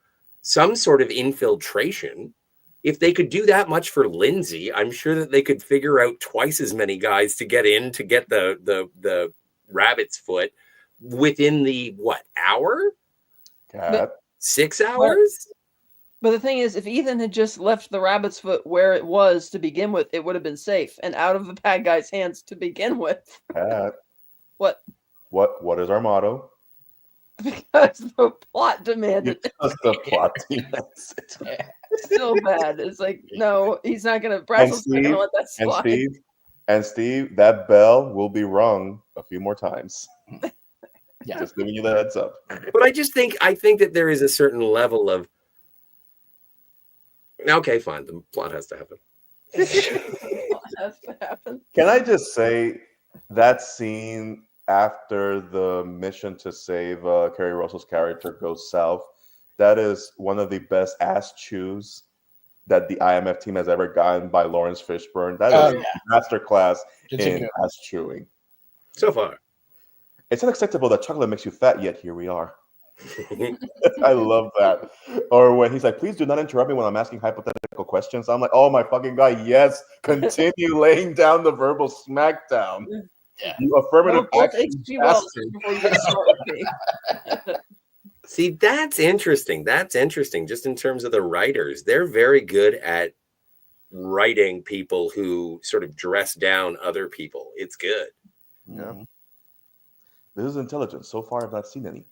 some sort of infiltration. If they could do that much for Lindsay, I'm sure that they could figure out twice as many guys to get in to get the rabbit's foot within the hour? 6 hours? But the thing is, if Ethan had just left the rabbit's foot where it was to begin with, it would have been safe and out of the bad guy's hands to begin with. Pat, what is our motto? Because the plot demanded it. Because the plot demands it. So bad. It's like, no, he's not going to. Bradley's not going to let that slide. And Steve, that bell will be rung a few more times. Yeah. Just giving you the heads up. But I think that there is a certain level of, okay, fine, the plot has to happen. Has to happen. Can I just say that scene after the mission to save Kerry Russell's character goes south, that is one of the best ass chews that the IMF team has ever gotten by Lawrence Fishburne. That is a masterclass in ass chewing. So far. It's unacceptable that chocolate makes you fat, yet here we are. I love that. Or when he's like, please do not interrupt me when I'm asking hypothetical questions. I'm like, oh my fucking God, yes. Continue laying down the verbal smackdown. Yeah. You affirmative action See, that's interesting. That's interesting. Just in terms of the writers, they're very good at writing people who sort of dress down other people. It's good. Yeah. Mm-hmm. This is intelligence. So far, I've not seen any.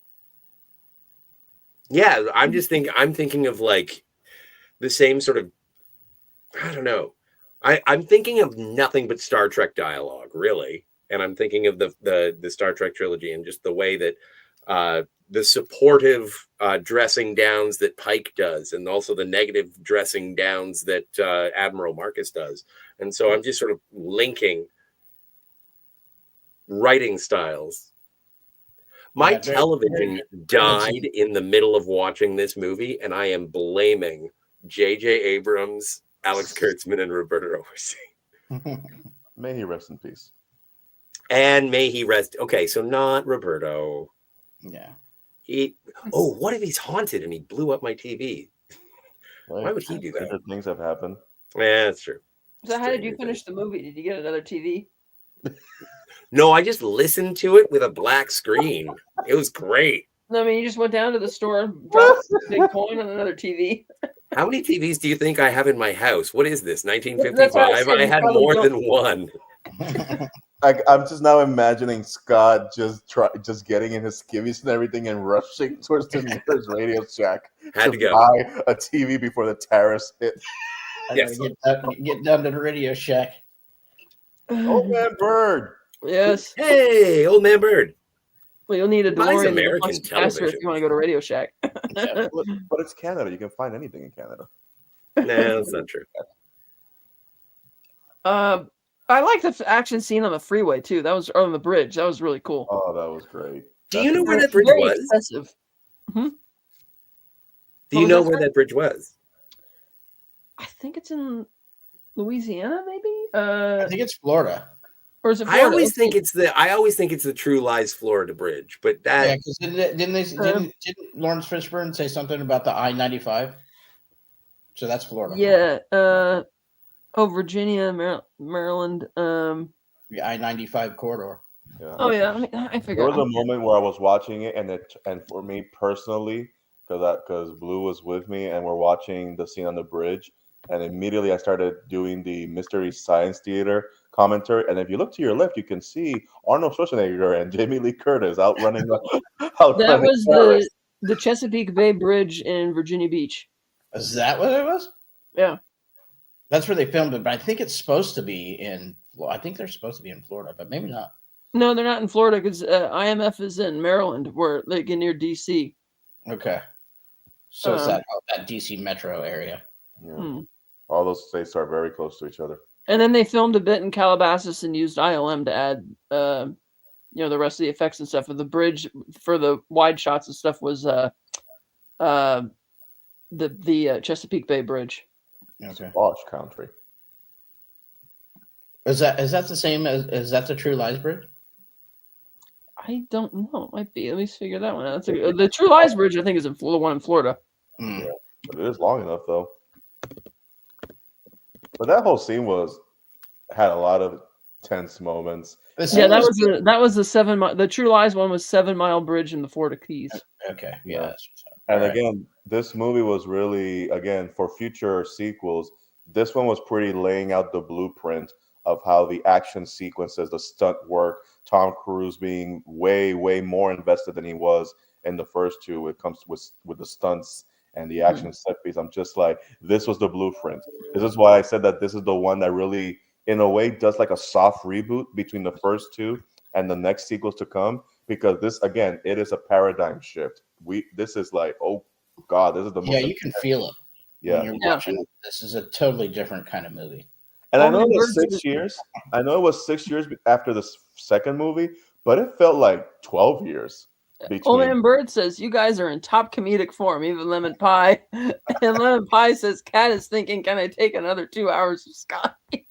Yeah, I'm thinking of like the same sort of, I don't know. I'm thinking of nothing but Star Trek dialogue, really. And I'm thinking of the Star Trek trilogy and just the way that the supportive dressing downs that Pike does, and also the negative dressing downs that Admiral Marcus does. And so I'm just sort of linking writing styles. My television died in the middle of watching this movie, and I am blaming J.J. Abrams, Alex Kurtzman, and Roberto Orsi. May he rest in peace. And may he rest. Okay, so not Roberto. Yeah. What if he's haunted and he blew up my TV? Why would he do that? Things have happened. Yeah, that's true. So how did you finish the movie? Did you get another TV? No, I just listened to it with a black screen. It was great. No, I mean, you just went down to the store and dropped a big coin on another TV. How many TVs do you think I have in my house? What is this, 1955? I had more than one. I'm just now imagining Scott just getting in his skivvies and everything and rushing towards the nearest Radio Shack to go buy a TV before the tariffs hit. Yes. Get down to the Radio Shack. Old Man Bird. Yes. Hey, Old Man Bird. Well, you'll need a DeLorean American television if you want to go to Radio Shack. Yeah, but it's Canada. You can find anything in Canada. No, that's not true. I like the action scene on the freeway too. That was on the bridge. That was really cool. Oh, that was great. Do you know where that bridge was? Expensive. Do you know where that bridge was? I think it's in Louisiana, maybe. I think it's Florida. Or is it Florida? I always think it's the True Lies Florida Bridge, but that didn't Lawrence Fishburne say something about the I-95? So that's Florida. Yeah. Virginia, Maryland. The I-95 corridor. Yeah. Oh yeah, I figured. There was a moment where I was watching it, and for me personally, because Blue was with me, and we're watching the scene on the bridge, and immediately I started doing the Mystery Science Theater commentary. And if you look to your left, you can see Arnold Schwarzenegger and Jamie Lee Curtis outrunning. That was the Chesapeake Bay Bridge in Virginia Beach. Is that what it was? Yeah. That's where they filmed it, but I think it's supposed to be in. I think they're supposed to be in Florida, but maybe not. No, they're not in Florida because IMF is in Maryland, where like near DC. Okay, so it's that DC metro area. Yeah. All those states are very close to each other. And then they filmed a bit in Calabasas and used ILM to add, the rest of the effects and stuff. For the bridge, for the wide shots and stuff, was the Chesapeake Bay Bridge. Okay, Wash country. is that the same as is that the True Lies Bridge? I don't know. It might be. Let me figure that one out. The True Lies Bridge, I think, is the one in Florida. Mm. Yeah, but it is long enough though. But that whole scene had a lot of tense moments. Yeah, that was the 7 mile. The True Lies one was 7 Mile Bridge in the Florida Keys. Okay, yeah. And again, this movie was really, again, for future sequels, this one was pretty laying out the blueprint of how the action sequences, the stunt work, Tom Cruise being way, way more invested than he was in the first two when it comes with the stunts and the action set piece. I'm just like, this was the blueprint. This is why I said that this is the one that really, in a way, does like a soft reboot between the first two and the next sequels to come, because this, again, it is a paradigm shift. This is like, oh God, this is the most. Yeah, you can feel it. Yeah, when you're watching. This is a totally different kind of movie. And I know it was 6 years. I know it was 6 years after the second movie, but it felt like 12 years. Old Man Bird says, you guys are in top comedic form, even Lemon Pie. And Lemon Pie says, Cat is thinking, can I take another 2 hours of Scotty?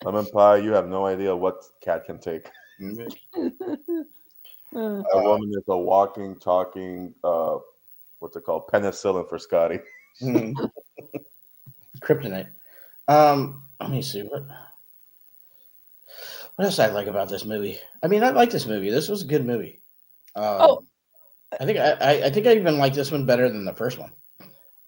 Lemon Pie, you have no idea what Cat can take. A woman is a walking, talking, what's it called? Penicillin for Scotty. Kryptonite. Let me see what else I like about this movie. I mean, I like this movie. This was a good movie. I think I even like this one better than the first one.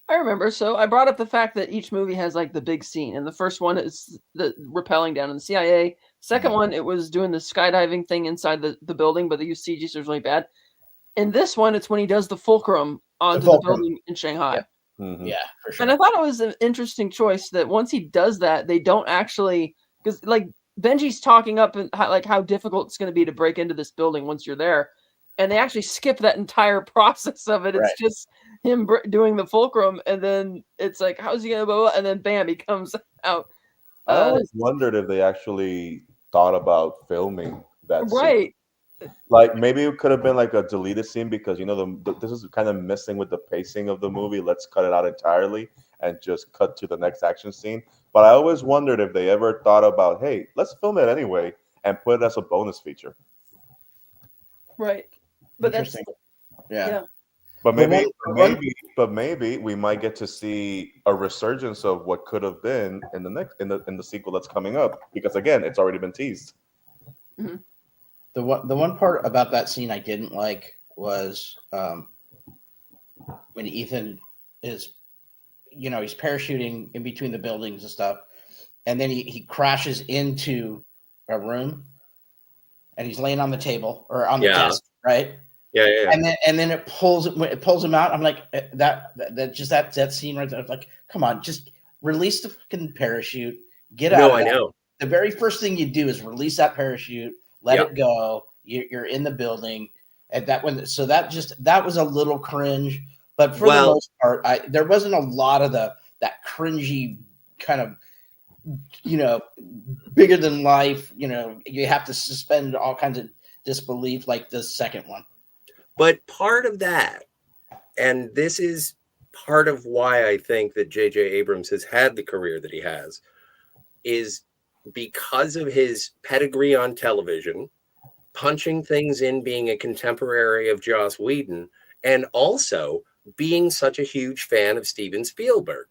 I remember. So I brought up the fact that each movie has like the big scene, and the first one is the rappelling down in the CIA. Second one, it was doing the skydiving thing inside the building, but the UCG is really bad. In this one, it's when he does the fulcrum onto the building in Shanghai. Yeah. Yeah, for sure. And I thought it was an interesting choice that once he does that, they don't actually, because like Benji's talking up and how difficult it's going to be to break into this building once you're there, and they actually skip that entire process of it. It's just him doing the fulcrum, and then it's like, how's he going to go? And then bam, he comes out. I always wondered if they actually thought about filming that scene. Like maybe it could have been like a deleted scene because this is kind of messing with the pacing of the movie. Let's cut it out entirely and just cut to the next action scene. But I always wondered if they ever thought about, hey, let's film it anyway and put it as a bonus feature. Right. But that's But maybe we might get to see a resurgence of what could have been in the sequel that's coming up, because again, it's already been teased. Mm-hmm. The one part about that scene I didn't like was when Ethan is, he's parachuting in between the buildings and stuff, and then he crashes into a room, and he's laying on the table or on the desk, right? Yeah. And then it pulls him out. I'm like, that scene right there. I'm like, come on, just release the fucking parachute, get out. No, I know. The very first thing you do is release that parachute. Let it go. You're in the building, and that was a little cringe. But for the most part, there wasn't a lot of that cringy kind of, bigger than life. You have to suspend all kinds of disbelief like the second one. But part of that, and this is part of why I think that J.J. Abrams has had the career that he has, is because of his pedigree on television, punching things in, being a contemporary of Joss Whedon, and also being such a huge fan of Steven Spielberg.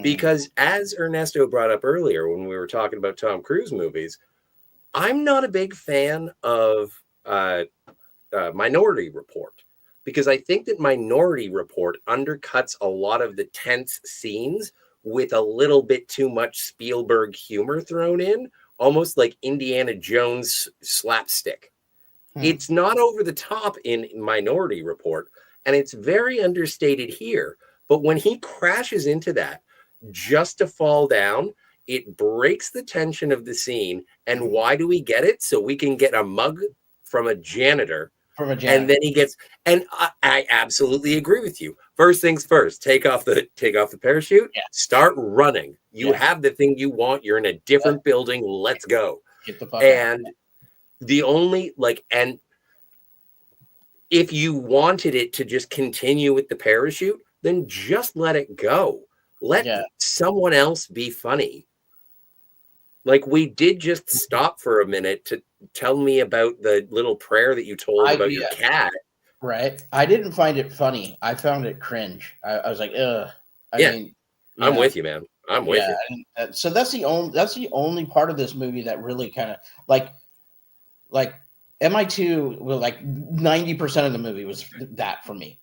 Because as Ernesto brought up earlier when we were talking about Tom Cruise movies, I'm not a big fan of Minority Report, because I think that Minority Report undercuts a lot of the tense scenes with a little bit too much Spielberg humor thrown in, almost like Indiana Jones slapstick. It's not over the top in Minority Report. and it's very understated here. But when he crashes into that just to fall down, it breaks the tension of the scene. And why do we get it? So we can get a mug from a janitor. And then he gets, and I absolutely agree with you. First things first, take off the parachute, start running. You have the thing you want. You're in a different building. Let's go. Get the fuck and out. The only and if you wanted it to just continue with the parachute, then just let it go. Let someone else be funny. Like, we did just stop for a minute to tell me about the little prayer that you told about your cat. Right. I didn't find it funny. I found it cringe. I was like, ugh. I mean, I'm with you, man. I'm with you. So that's the only part of this movie that really kind of like MI2, well, like 90% of the movie was that for me.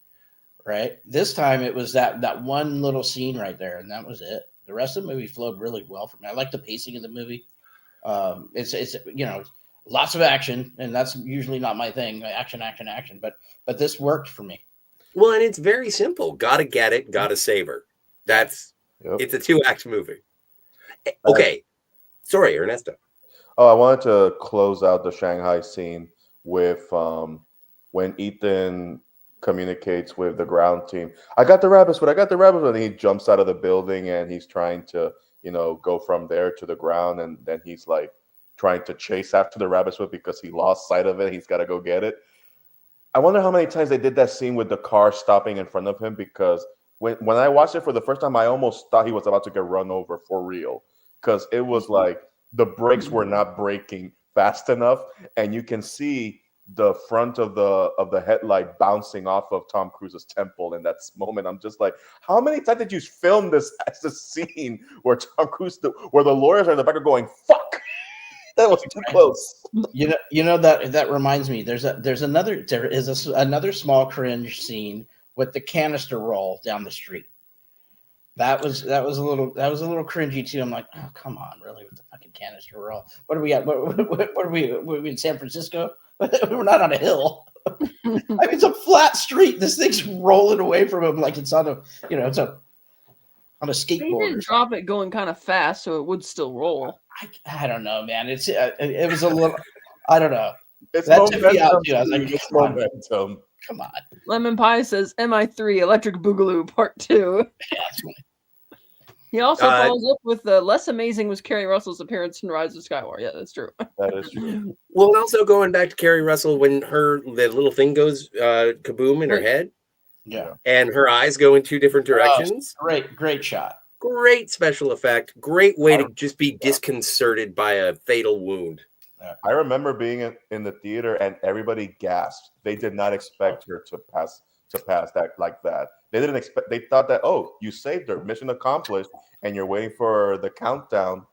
Right. This time it was that one little scene right there, and that was it. The rest of the movie flowed really well for me. I like the pacing of the movie. It's lots of action, and that's usually not my thing. Action. But this worked for me. Well, and it's very simple. Gotta get it. Gotta save her. It's a 2-act movie. Okay. Sorry, Ernesto. Oh, I wanted to close out the Shanghai scene with when Ethan communicates with the ground team. I got the rabbits, and he jumps out of the building and he's trying to, go from there to the ground, and then he's like trying to chase after the rabbit's foot because he lost sight of it. He's got to go get it. I wonder how many times they did that scene with the car stopping in front of him, because when I watched it for the first time, I almost thought he was about to get run over for real, because it was like the brakes were not braking fast enough, and you can see the front of the headlight bouncing off of Tom Cruise's temple in that moment. I'm just like, how many times did you film this as a scene where Tom Cruise, where the lawyers are in the back are going, fuck, that was too close. That reminds me. There is another small cringe scene with the canister roll down the street. That was a little cringy too. I'm like, oh, come on, really, with the fucking canister roll? What do we got? What are we in San Francisco? We're not on a hill. I mean, it's a flat street. This thing's rolling away from him like it's on a skateboard. He didn't drop it going kind of fast, so it would still roll. I don't know, man. It was a little. I don't know. It's that took me out too. I was like, it's momentum. Come on. Lemon Pie says MI3 Electric Boogaloo Part 2. He also follows up with less amazing was Kerry Russell's appearance in Rise of Skywalker. Yeah, that's true. That is true. Well, also going back to Kerry Russell, when the little thing goes kaboom in her head, and her eyes go in 2 different directions. Great shot. Great special effect. Great way to just be disconcerted by a fatal wound. I remember being in the theater and everybody gasped. They did not expect her to pass that like that. They didn't expect. They thought that, oh, you saved her, mission accomplished, and you're waiting for the countdown.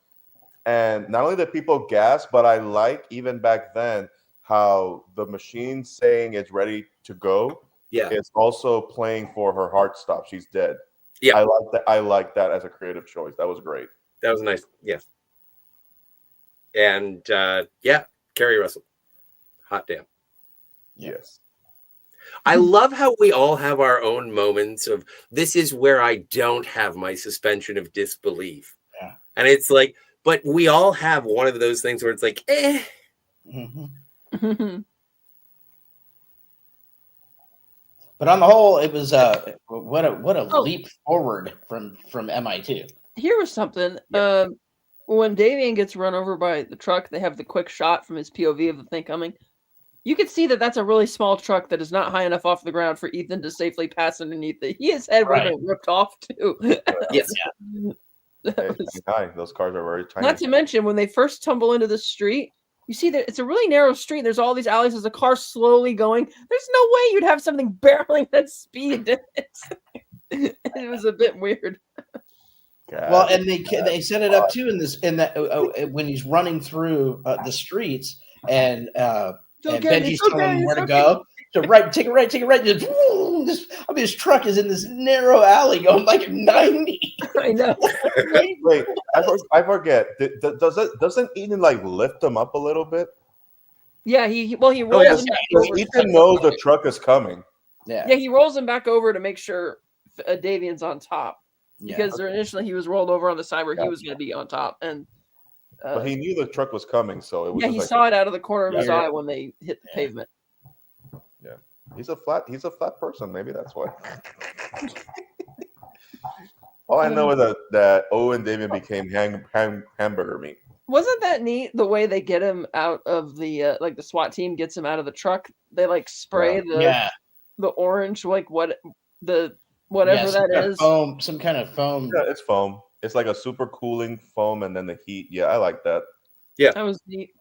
And not only did people gasp, but I like even back then how the machine saying it's ready to go. Yeah, is also playing for her heart stop. She's dead. Yeah, I like that. I like that as a creative choice. That was great. That was nice. Yeah. And Kerry Russell, hot damn. Yes. I love how we all have our own moments of this is where I don't have my suspension of disbelief. Yeah. And it's like, but we all have one of those things where it's like, eh. Mm-hmm. But on the whole, it was what a leap forward from MI2. Here was something. When Davian gets run over by the truck, they have the quick shot from his POV of the thing coming. You can see that that's a really small truck that is not high enough off the ground for Ethan to safely pass underneath it. His head would have been ripped off too. Yes. Those cars are very tiny. Not to mention when they first tumble into the street, you see that it's a really narrow street. There's all these alleys. There's a car slowly going. There's no way you'd have something barreling that speed. It was a bit weird. God. Well, and they set it up too in that when he's running through the streets and Benji's telling him where to go. So take a right. Just, this truck is in this narrow alley going like 90. I know. Wait, I forget. Doesn't Ethan like lift him up a little bit? Yeah, he rolls. Ethan knows the truck is coming. Yeah. Yeah, he rolls him back over to make sure Davian's on top. Yeah. Because initially he was rolled over on the side where he was going to be on top. And But he knew the truck was coming, so it was yeah, just he like, saw it out of the corner of his Yeah. eye when they hit the Yeah. pavement. yeah. He's a flat person. Maybe that's why. All I know is that Owen Davian became hamburger meat. Wasn't that neat the way they get him out of the like the SWAT team gets him out of the truck? They like spray Yeah. the orange, like whatever that is. Foam, some kind of foam. Yeah, it's foam. It's like a super cooling foam, and then the heat. Yeah, I like that. Yeah, That was neat.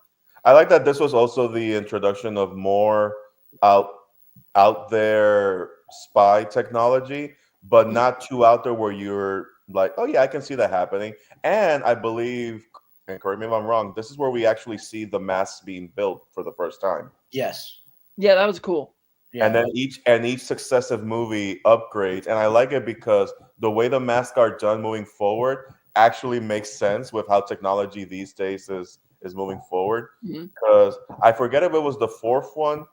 I like that this was also the introduction of more out there spy technology, but not too out there where you're like, oh yeah, I can see that happening. And I believe, and correct me if I'm wrong, this is where we actually see the masks being built for the first time. Yes. Yeah, that was cool. Yeah. And then each successive movie upgrades, and I like it because the way the masks are done moving forward actually makes sense with how technology these days is moving forward. Because I forget if it was the fourth one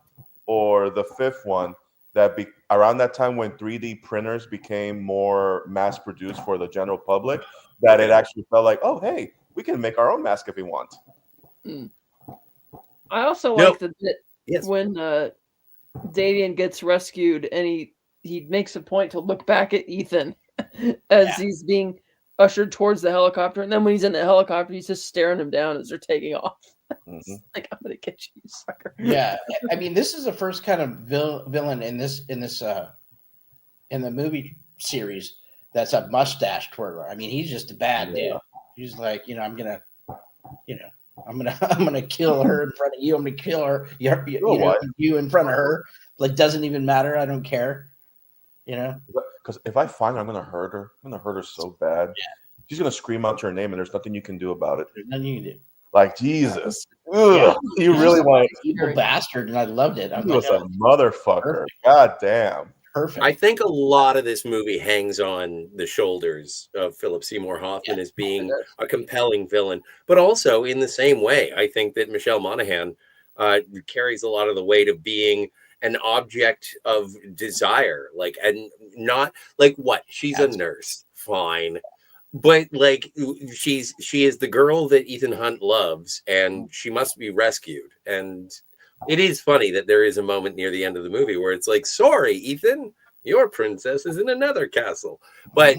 or the fifth one that around that time when 3D printers became more mass produced for the general public, that it actually felt like, oh hey, we can make our own mask if we want. I also like the bit Yes. when Davian gets rescued and he makes a point to look back at Ethan as he's being ushered towards the helicopter, and then when he's in the helicopter, he's just staring him down as they're taking off. Like, I'm gonna get you, sucker. Yeah, I mean, this is the first kind of villain in the movie series that's a mustache twirler. I mean, he's just a bad dude. He's like, I'm gonna kill her in front of you. I'm gonna kill her. You in front of her. Like, doesn't even matter. I don't care. Because if I find her, I'm gonna hurt her. I'm gonna hurt her so bad. Yeah. She's gonna scream out your name, and there's nothing you can do about it. There's nothing you can do. Like, Jesus, you really want an evil bastard, and I loved it. I'm like, a motherfucker. Perfect. God damn. Perfect. I think a lot of this movie hangs on the shoulders of Philip Seymour Hoffman as being a compelling villain, but also in the same way, I think that Michelle Monaghan carries a lot of the weight of being an object of desire, and not like what she's a nurse, fine, but like she is the girl that Ethan Hunt loves, and she must be rescued. And it is funny that there is a moment near the end of the movie where it's like, sorry, Ethan, your princess is in another castle, but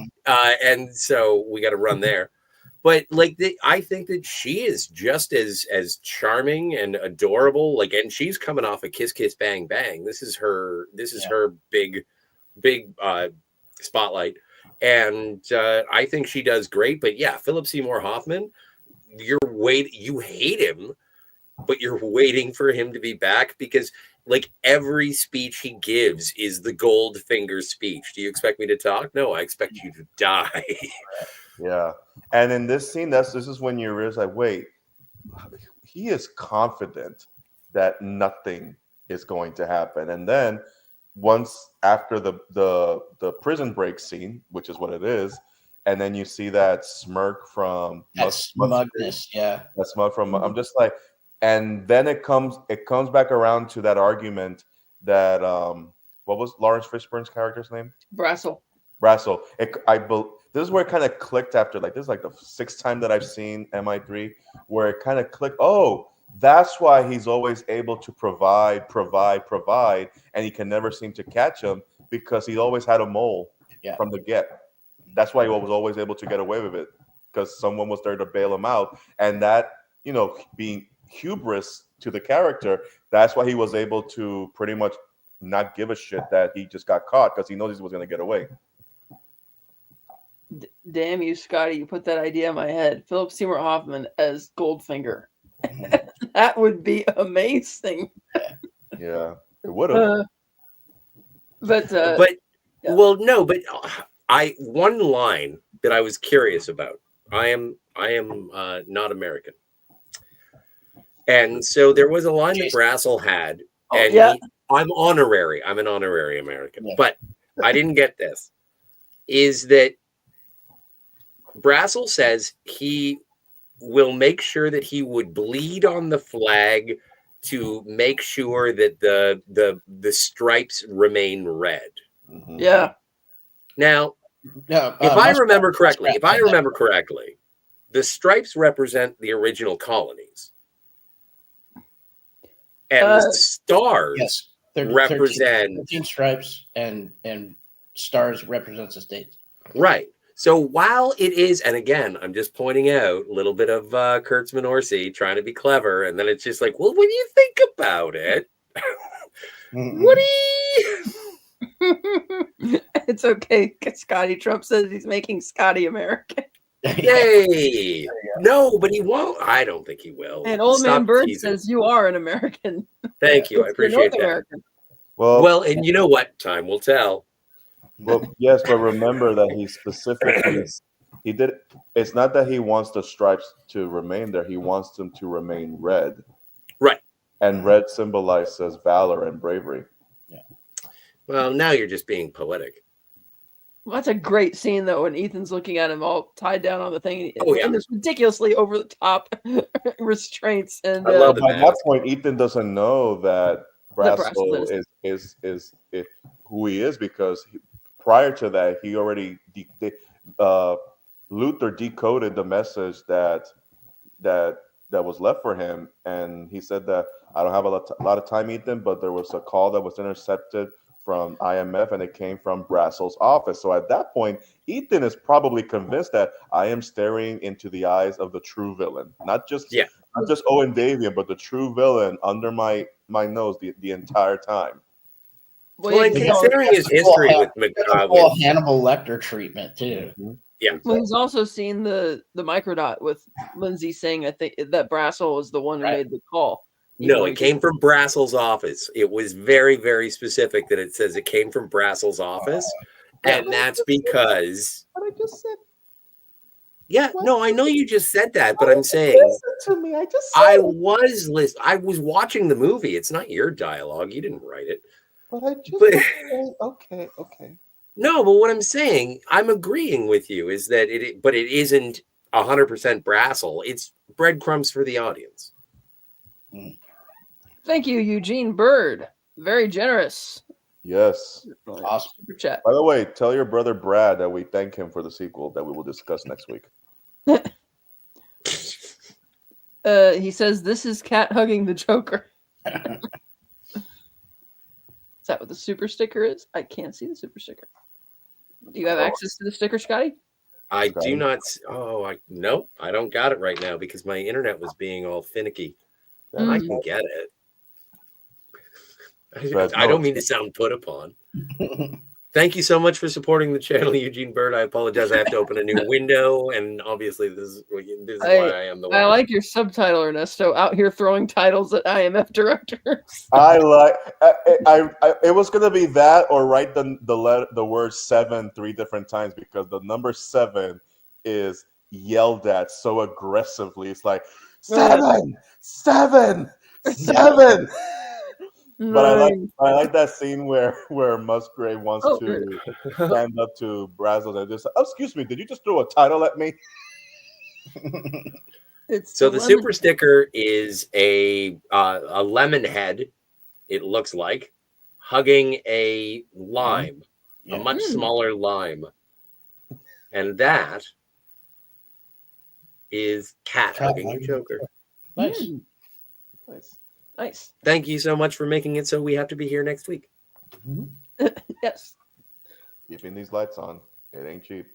and so we got to run there. But I think that she is just as charming and adorable. And she's coming off a Kiss Kiss Bang Bang. This is her big spotlight, and I think she does great. But yeah, Philip Seymour Hoffman, you hate him, but you're waiting for him to be back because every speech he gives is the Goldfinger speech. Do you expect me to talk? No, I expect you to die. Yeah. And in this scene, this is when you realize, wait, he is confident that nothing is going to happen. And then once after the prison break scene, which is what it is, and then you see that smirk from smugness, that smug from I'm just like, and then it comes back around to that argument that what was Lawrence Fishburne's character's name? Brassel. This is where it kind of clicked after, this is the sixth time that I've seen MI3, where it kind of clicked. Oh, that's why he's always able to provide, and he can never seem to catch him because he always had a mole from the get. That's why he was always able to get away with it, because someone was there to bail him out. And that, being hubris to the character, that's why he was able to pretty much not give a shit that he just got caught, because he knows he was going to get away. Damn you, Scotty! You put that idea in my head. Philip Seymour Hoffman as Goldfinger. That would be amazing. Yeah, it would have. Well, no, but one line that I was curious about. I am not American, and so there was a line that Brassel had, and I'm honorary. I'm an honorary American, but I didn't get this. Is that Brassel says he will make sure that he would bleed on the flag to make sure that the stripes remain red. Mhm. Yeah. Now, Yeah, if I Muskrat- remember correctly, Muskrat- the stripes represent the original colonies, and the stars Yes, represent 13 stripes and stars represents the states. right. So while it is, and again, I'm just pointing out a little bit of Kurtzman Orsi trying to be clever, and then it's just like, well, when you think about it, what do you... It's okay. Scotty Trump says he's making Scotty American. Yay! No, but he won't. I don't think he will. And Old Stop Man Bird teasing. says you are an American. Thank you. I It's the appreciate North that. American. Well, and you know what? Time will tell. Well, yes, but remember that he specifically he did. It's not that he wants the stripes to remain there. He wants them to remain red. Right. And red symbolizes valor and bravery. Yeah. Well, now you're just being poetic. Well, that's a great scene, though, when Ethan's looking at him all tied down on the thing. Oh, yeah. And there's ridiculously over the top restraints. And I love By the that mask. point, Ethan doesn't know that Brassel Brassel is who he is, because prior to that, he already Luther decoded the message that was left for him, and he said that I don't have a lot of time, Ethan, but there was a call that was intercepted from IMF, and it came from Brassel's office. So at that point, Ethan is probably convinced that I am staring into the eyes of the true villain, not just Owen Davian, but the true villain under my nose the entire time. Well, and considering his history with McCoy, Hannibal Lecter treatment too. Mm-hmm. Yeah. Well, he's also seen the microdot with Lindsay saying, I think that Brassel was the one who made the call. No, it came from Brassel's office. It was very, very specific that it says it came from Brassel's office. And that's because... What I just said. Yeah, no, I know you just said that, but I'm saying... Listen to me. I just said I was watching the movie. It's not your dialogue. You didn't write it. But I just... Okay. No, but what I'm saying, I'm agreeing with you, is that it isn't 100% Brassel. It's breadcrumbs for the audience. Thank you, Eugene Bird. Very generous. Yes. Awesome. Super chat. By the way, tell your brother Brad that we thank him for the sequel that we will discuss next week. He says this is cat hugging the Joker. Is that what the super sticker is? I can't see the super sticker. Do you have access to the sticker, Scotty? I do not. No, I don't got it right now because my internet was being all finicky. I can get it. I don't mean to sound put upon. Thank you so much for supporting the channel, Eugene Bird. I apologize. I have to open a new window, and obviously this is why I am the one. I like your subtitle, Ernesto. Out here throwing titles at IMF directors. I like. It was gonna be that, or write the word 7 3 different times, because the number 7 is yelled at so aggressively. It's like 7, 7, 7. But I like that scene where Musgrave wants to stand up to Brazzle and just, excuse me, did you just throw a title at me? So the super sticker is a lemon head, it looks like, hugging a lime, a much smaller lime. And that is cat hugging the Joker. Nice. Nice. Thank you so much for making it so we have to be here next week. Yes. Keeping these lights on. It ain't cheap.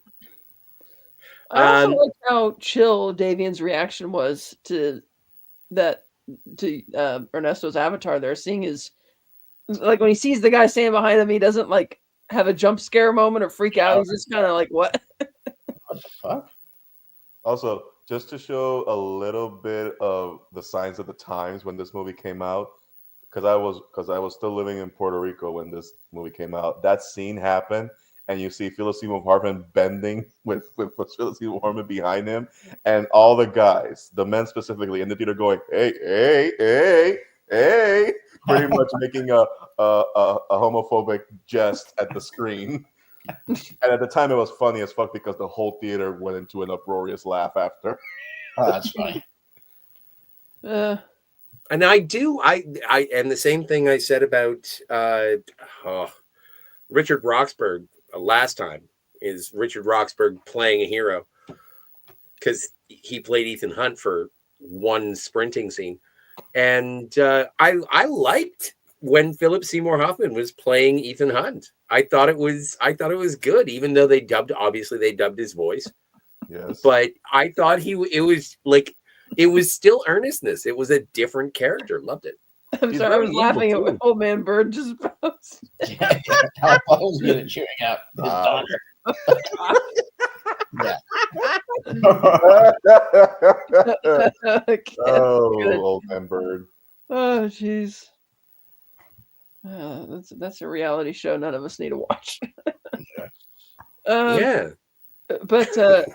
I also like how chill Davian's reaction was to Ernesto's avatar there, seeing his, like, when he sees the guy standing behind him, he doesn't like have a jump scare moment or freak out. He's just kind of like, what? What the fuck? Also, just to show a little bit of the signs of the times when this movie came out, because I was still living in Puerto Rico when this movie came out. That scene happened, and you see Philip Seymour Hoffman bending with Philip Seymour Hoffman behind him, and all the guys, the men specifically, in the theater going, "Hey, hey, hey, hey," pretty much making a homophobic jest at the screen. And at the time, it was funny as fuck because the whole theater went into an uproarious laugh after. Oh, that's funny. And I do, and the same thing I said about Richard Roxburgh last time is Richard Roxburgh playing a hero, because he played Ethan Hunt for one sprinting scene. And I liked when Philip Seymour Hoffman was playing Ethan Hunt. I thought it was good, even though they dubbed his voice. Yes. But I thought it was still earnestness. It was a different character. Loved it. I'm He's sorry, I was very evil, laughing at too. what Old Man Bird just posted. How was good at chewing out his daughter. Yeah. Okay. Oh, Good. old man bird. Oh, jeez. That's a reality show none of us need to watch. Yeah. But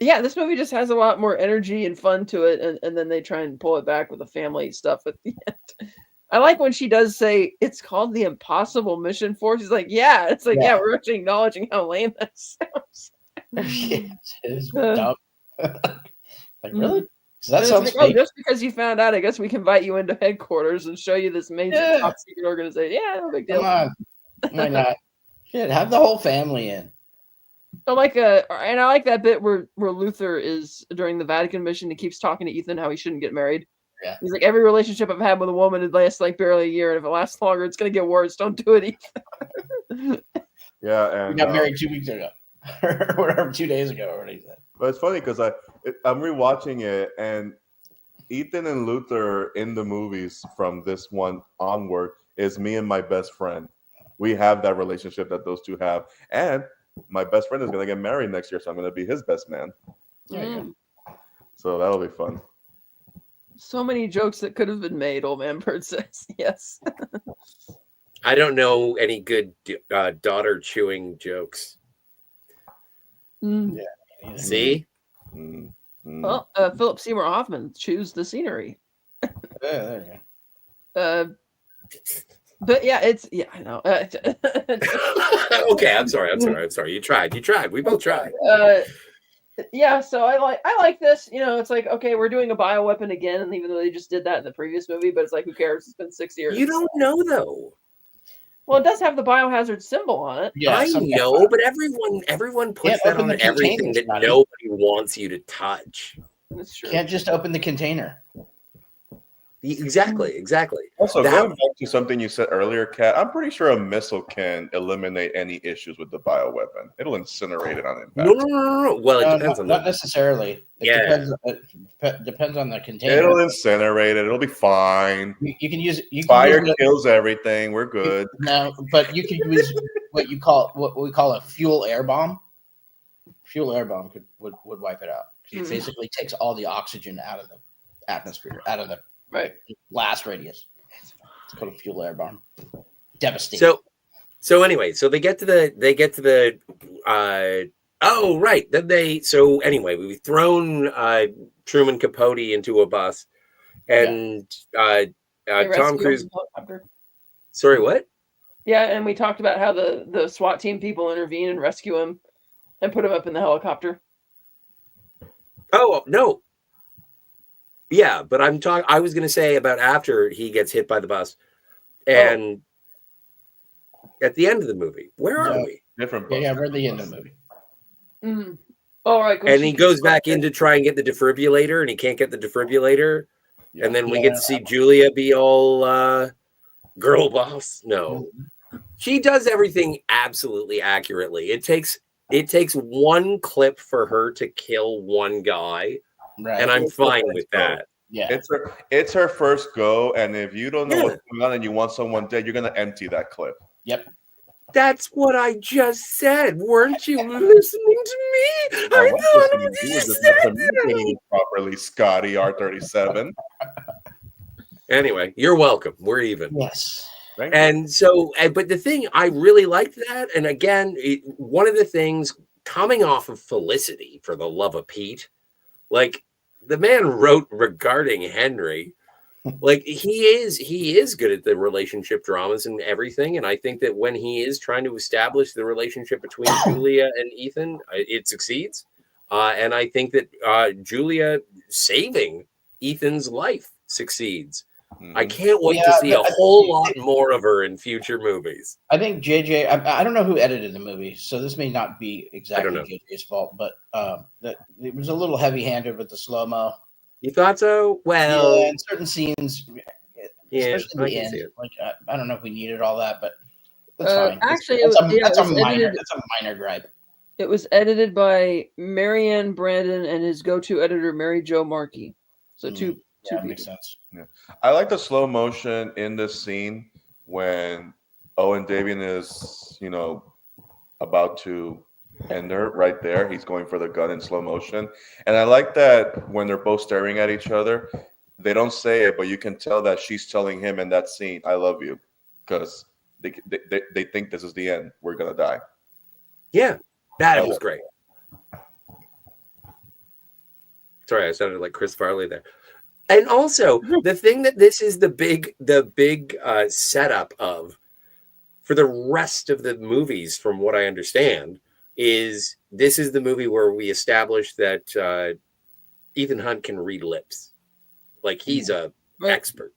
yeah, this movie just has a lot more energy and fun to it, and then they try and pull it back with the family stuff at the end. I like when she does say it's called the Impossible Mission Force. She's like, yeah, it's like, yeah, we're actually acknowledging how lame that sounds. It is dumb. Like, really? So that And sounds it's like, fake. just because you found out, I guess we can invite you into headquarters and show you this major top secret organization. Yeah, no big deal. Come on. Why not? Shit, have the whole family in. I like that bit where Luther is during the Vatican mission. He keeps talking to Ethan how he shouldn't get married. Yeah. He's like, every relationship I've had with a woman, it lasts like barely a year, and if it lasts longer, it's gonna get worse. Don't do it, Ethan. Yeah, We and got married 2 weeks ago. Or whatever, 2 days ago, or what he said. but it's funny because I'm rewatching it, and Ethan and Luther in the movies from this one onward is me and my best friend. We have that relationship that those two have, and my best friend is gonna get married next year, so I'm gonna be his best man. There you go. So that'll be fun. So many jokes that could have been made, Old Man Bird says. Yes. I don't know any good daughter chewing jokes. Mm. Yeah. See? Mm, mm. Well, Philip Seymour Hoffman chews the scenery. Yeah, there you go. But yeah, I know. Okay, I'm sorry. You tried. We both tried. Yeah, so I like this. You know, it's like, okay, we're doing a bioweapon again, and even though they just did that in the previous movie, but it's like, who cares? It's been 6 years. You don't know though. Well, it does have the biohazard symbol on it. Yeah, I know, but everyone puts that open on the everything containers, that buddy. nobody wants you to touch. That's true. Can't just open the container. Exactly. Also, That- going back to something you said earlier, Kat, I'm pretty sure a missile can eliminate any issues with the bioweapon. It'll incinerate it on impact. No. Well, it depends on not necessarily. Yeah. Depends on the container. It'll incinerate it. It'll be fine. You can use Fire use kills everything. We're good. no, but you can use what we call a fuel air bomb. Fuel air bomb would wipe it out. It basically takes all the oxygen out of the atmosphere, out of the blast radius. It's called a fuel air bomb. Devastating. So anyway, so they get to the oh right. Anyway, we've thrown Truman Capote into a bus, and They Tom rescue Cruise. him in a helicopter. Sorry, what? Yeah, and we talked about how the SWAT team people intervene and rescue him and put him up in the helicopter. Oh no. Yeah, but I was going to say about after he gets hit by the bus, and at the end of the movie, where are we? Different. Yeah, we're at the end of the movie. Mm. All right. And he goes back in to try and get the defibrillator, and he can't get the defibrillator. Yeah. And then we get to see Julia be all girl boss. No, she does everything absolutely accurately. It takes one clip for her to kill one guy. Right. And I'm fine with that. Yeah. It's her first go, and if you don't know what's going on and you want someone dead, you're gonna empty that clip. Yep. That's what I just said. Weren't you listening to me? I thought You you were just said not communicating properly, Scotty R37. Anyway, you're welcome. We're even. Yes. Thank you. And so, but the thing, I really liked that. And again, one of the things coming off of Felicity, for the love of Pete, like the man wrote regarding Henry, like he is good at the relationship dramas and everything. And I think that when he is trying to establish the relationship between Julia and Ethan, it succeeds. And I think that Julia saving Ethan's life succeeds. Mhm. I can't wait to Yeah, see a whole lot more of her in future movies. I think JJ. I don't know who edited the movie, so this may not be exactly know. JJ's fault, but that it was a little heavy-handed with the slow mo. You thought so? Well, Yeah, in certain scenes, yeah, especially I the can end. see it. Like I don't know if we needed all that, but that's fine. Actually, that's it was a minor. edited. That's a minor gripe. It was edited by Marianne Brandon and his go-to editor Mary Jo Markey. So two Yeah, people. makes sense. Yeah. I like the slow motion in this scene when Owen Davian is, about to end her right there. He's going for the gun in slow motion. And I like that when they're both staring at each other, they don't say it, but you can tell that she's telling him in that scene, I love you, because they think this is the end. We're going to die. Yeah, that was great. Sorry, I sounded like Chris Farley there. And also, the thing that this is the big setup of for the rest of the movies, from what I understand, is this is the movie where we establish that Ethan Hunt can read lips, like he's a expert.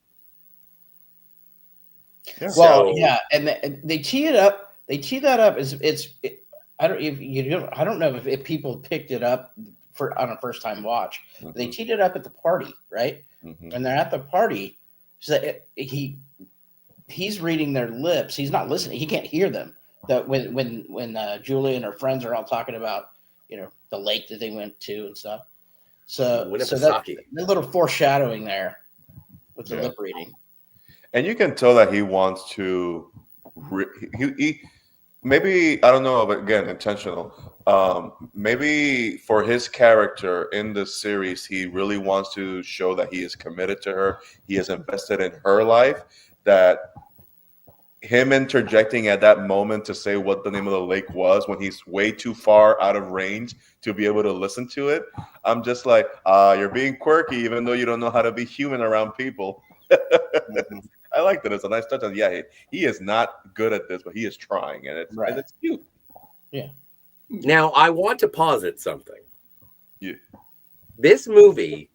Yeah. Well, yeah, and they tee it up. They tee that up as I don't know if people picked it up on a first time watch. Mm-hmm. They teed it up at the party, right? Mm-hmm. When they're at the party, so he's reading their lips. He's not listening. He can't hear them. That when Julie and her friends are all talking about the lake that they went to and stuff. So that little foreshadowing there with the lip reading. And you can tell that he wants to. He maybe, I don't know, but again, intentional. Maybe for his character in this series, he really wants to show that he is committed to her. He is invested in her life. That him interjecting at that moment to say what the name of the lake was when he's way too far out of range to be able to listen to it. I'm just like, you're being quirky, even though you don't know how to be human around people. I like that. It's a nice touch. And yeah, he is not good at this, but he is trying, and it's cute. Yeah. Now I want to posit something. Yeah. This movie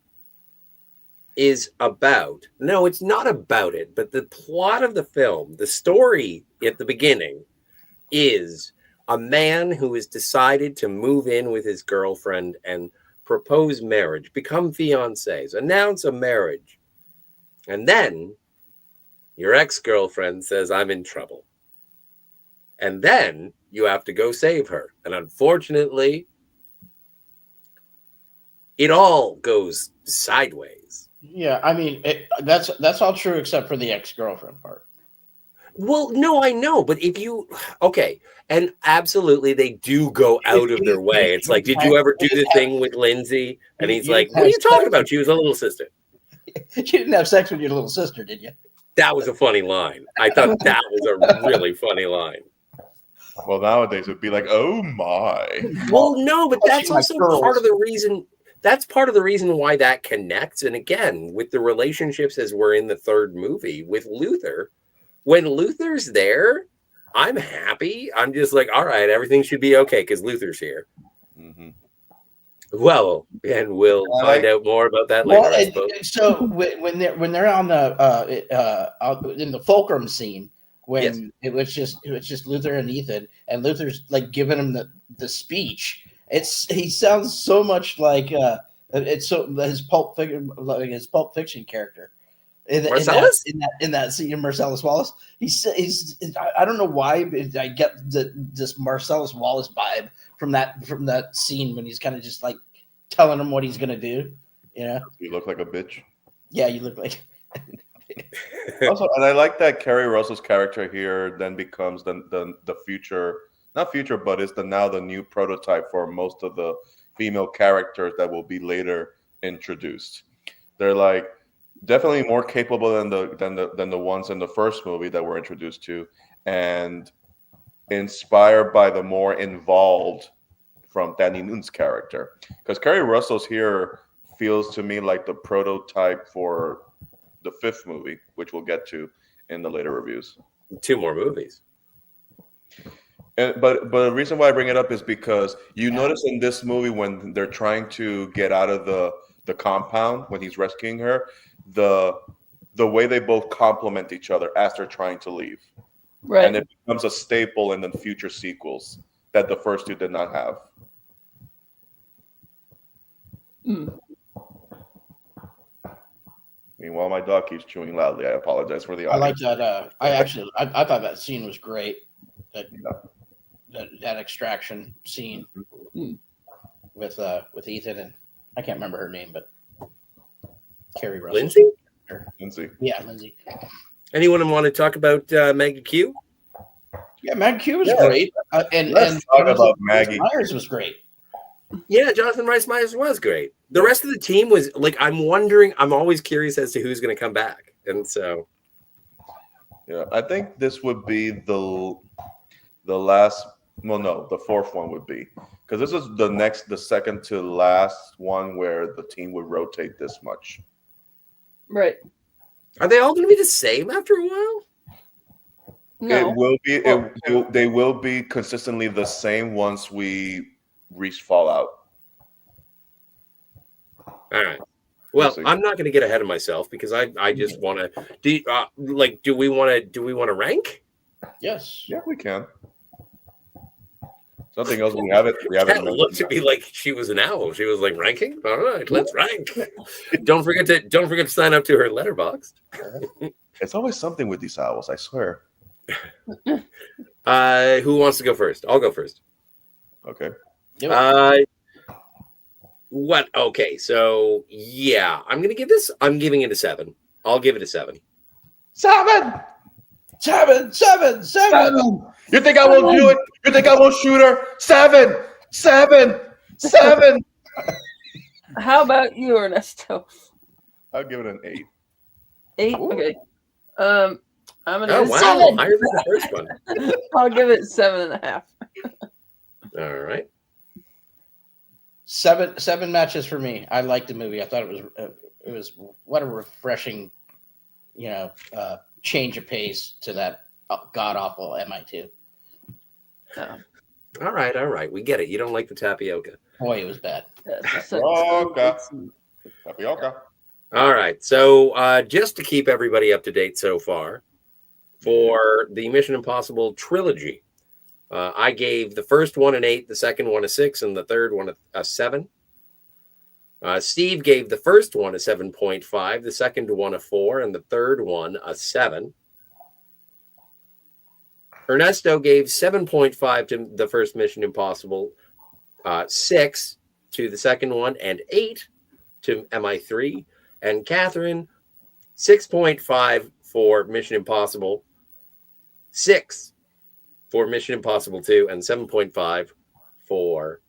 is about, no, it's not about it, but the plot of the film, the story at the beginning is a man who has decided to move in with his girlfriend and propose marriage, become fiancés, announce a marriage. And then your ex-girlfriend says, I'm in trouble. And then you have to go save her. And unfortunately, it all goes sideways. Yeah, I mean, that's all true except for the ex-girlfriend part. Well, no, I know, but and absolutely they do go out of their way. It's like, did you ever do the thing with Lindsay? And he's like, what are you talking about? She was a little sister. You didn't have sex with your little sister, did you? That was a funny line. I thought that was a really funny line. Well, nowadays it would be like, oh my. Well, no, but that's also part of the reason. That's part of the reason why that connects. And again, with the relationships as we're in the third movie with Luther, when Luther's there, I'm happy. I'm just like, all right, everything should be okay because Luther's here. Mm-hmm. Well, and we'll find out more about that later. I suppose. So when they're on the in the fulcrum scene, when it was just Luther and Ethan, and Luther's like giving him the speech. He sounds so much like his Pulp Fiction character. Marcellus? In that scene, Marcellus Wallace. He's I don't know why, but I get this Marcellus Wallace vibe from that scene when he's kind of just like telling him what he's gonna do. You look like a bitch. Yeah, you look like. Also, and I like that Kerry Russell's character here then becomes the future, not future, but is now the new prototype for most of the female characters that will be later introduced. They're like definitely more capable than the ones in the first movie that we're introduced to, and inspired by the more involved from Danny Nune's character. Because Kerry Russell's here feels to me like the prototype for the fifth movie, which we'll get to in the later reviews. 2 more movies. But the reason why I bring it up is because you notice in this movie when they're trying to get out of the compound when he's rescuing her, the way they both complement each other as they're trying to leave. Right. And it becomes a staple in the future sequels that the first two did not have. Meanwhile, my dog keeps chewing loudly. I apologize for the I like audience. that. I thought that scene was great. That extraction scene with Ethan and I can't remember her name, but Carrie Russell. Lindsay? Yeah, Lindsay. Anyone want to talk about Maggie Q? Yeah, Maggie Q was great. And talk about Maggie. Myers was great. Yeah, Jonathan Rhys Meyers was great. The rest of the team was like, I'm always curious as to who's going to come back. And so. Yeah, I think this would be the last, well, no, the fourth one would be. Because this is the second to last one where the team would rotate this much. Right. Are they all going to be the same after a while? No. It will be. They will be consistently the same once we reach Fallout. All right. Well, see. I'm not going to get ahead of myself because I just want to. Do we want to rank? Yes. Yeah, we can. Something else we haven't. Kat looked at me like she was an owl. She was like ranking. All right, let's rank. Don't forget to sign up to her letterbox. It's always something with these owls. I swear. Who wants to go first? I'll go first. Okay. What? Okay, so yeah, I'm giving it a 7. I'll give it a 7. 7. You think I won't do it? You think I won't shoot her? 7. How about you, Ernesto? I'll give it an 8. 8? Ooh. Okay. I'm gonna Oh give it wow, 7. higher than the first one. I'll give it 7.5. All right. 7 matches for me. I liked the movie. I thought it was what a refreshing, change of pace to that god awful MI2. All right. We get it. You don't like the tapioca. Boy, it was bad. Tapioca. All right. So just to keep everybody up to date so far, for the Mission Impossible trilogy, I gave the first one an 8, the second one a 6, and the third one a 7. Steve gave the first one a 7.5, the second one a 4, and the third one a 7. Ernesto gave 7.5 to the first Mission Impossible, 6 to the second one, and 8 to MI3. And Catherine, 6.5 for Mission Impossible, 6 for Mission Impossible 2, and 7.5 for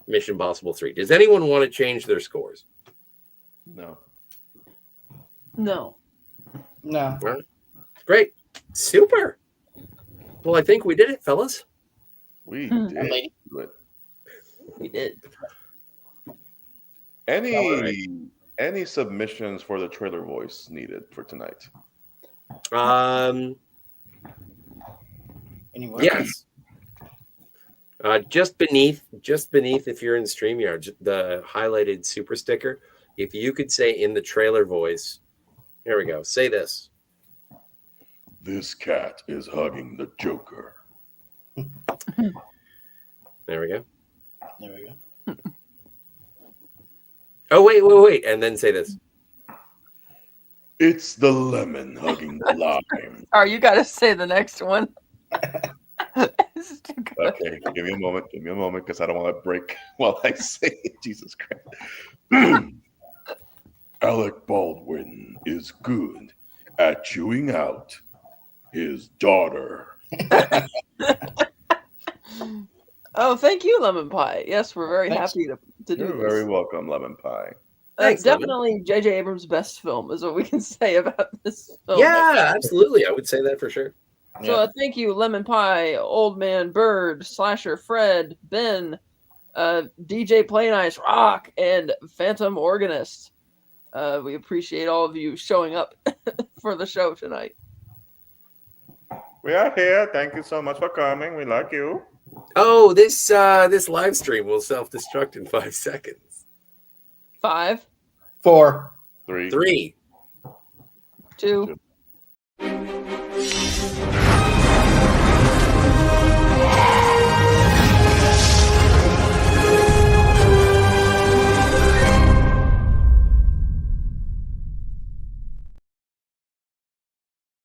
Mission Impossible 3. Does anyone want to change their scores? No. No. No. All right. Great. Super. Well, I think we did it, fellas. We did Lady. do it. We did. Any submissions for the trailer voice needed for tonight? Anyway. Yes. Just beneath, if you're in StreamYard, the highlighted super sticker, if you could say in the trailer voice, here we go, say this. This cat is hugging the Joker. There we go. There we go. Oh, wait. And then say this. It's the lemon hugging the lime. All right, you got to say the next one. Okay, give me a moment, because I don't want to break while I say it. Jesus Christ. Alec Baldwin is good at chewing out his daughter. Oh, thank you, Lemon Pie. Yes, we're very Thanks. happy to do You're this. very welcome, Lemon Pie. Thanks, definitely J.J. Abrams' best film is what we can say about this film. Yeah, absolutely. I would say that for sure. So thank you, Lemon Pie, Old Man Bird, Slasher Fred, Ben, DJ Play Nice, Rock, and Phantom Organist. We appreciate all of you showing up for the show tonight. We are here. Thank you so much for coming. We like you. Oh, this live stream will self-destruct in 5 seconds. 5, 4. Three. 3. 2.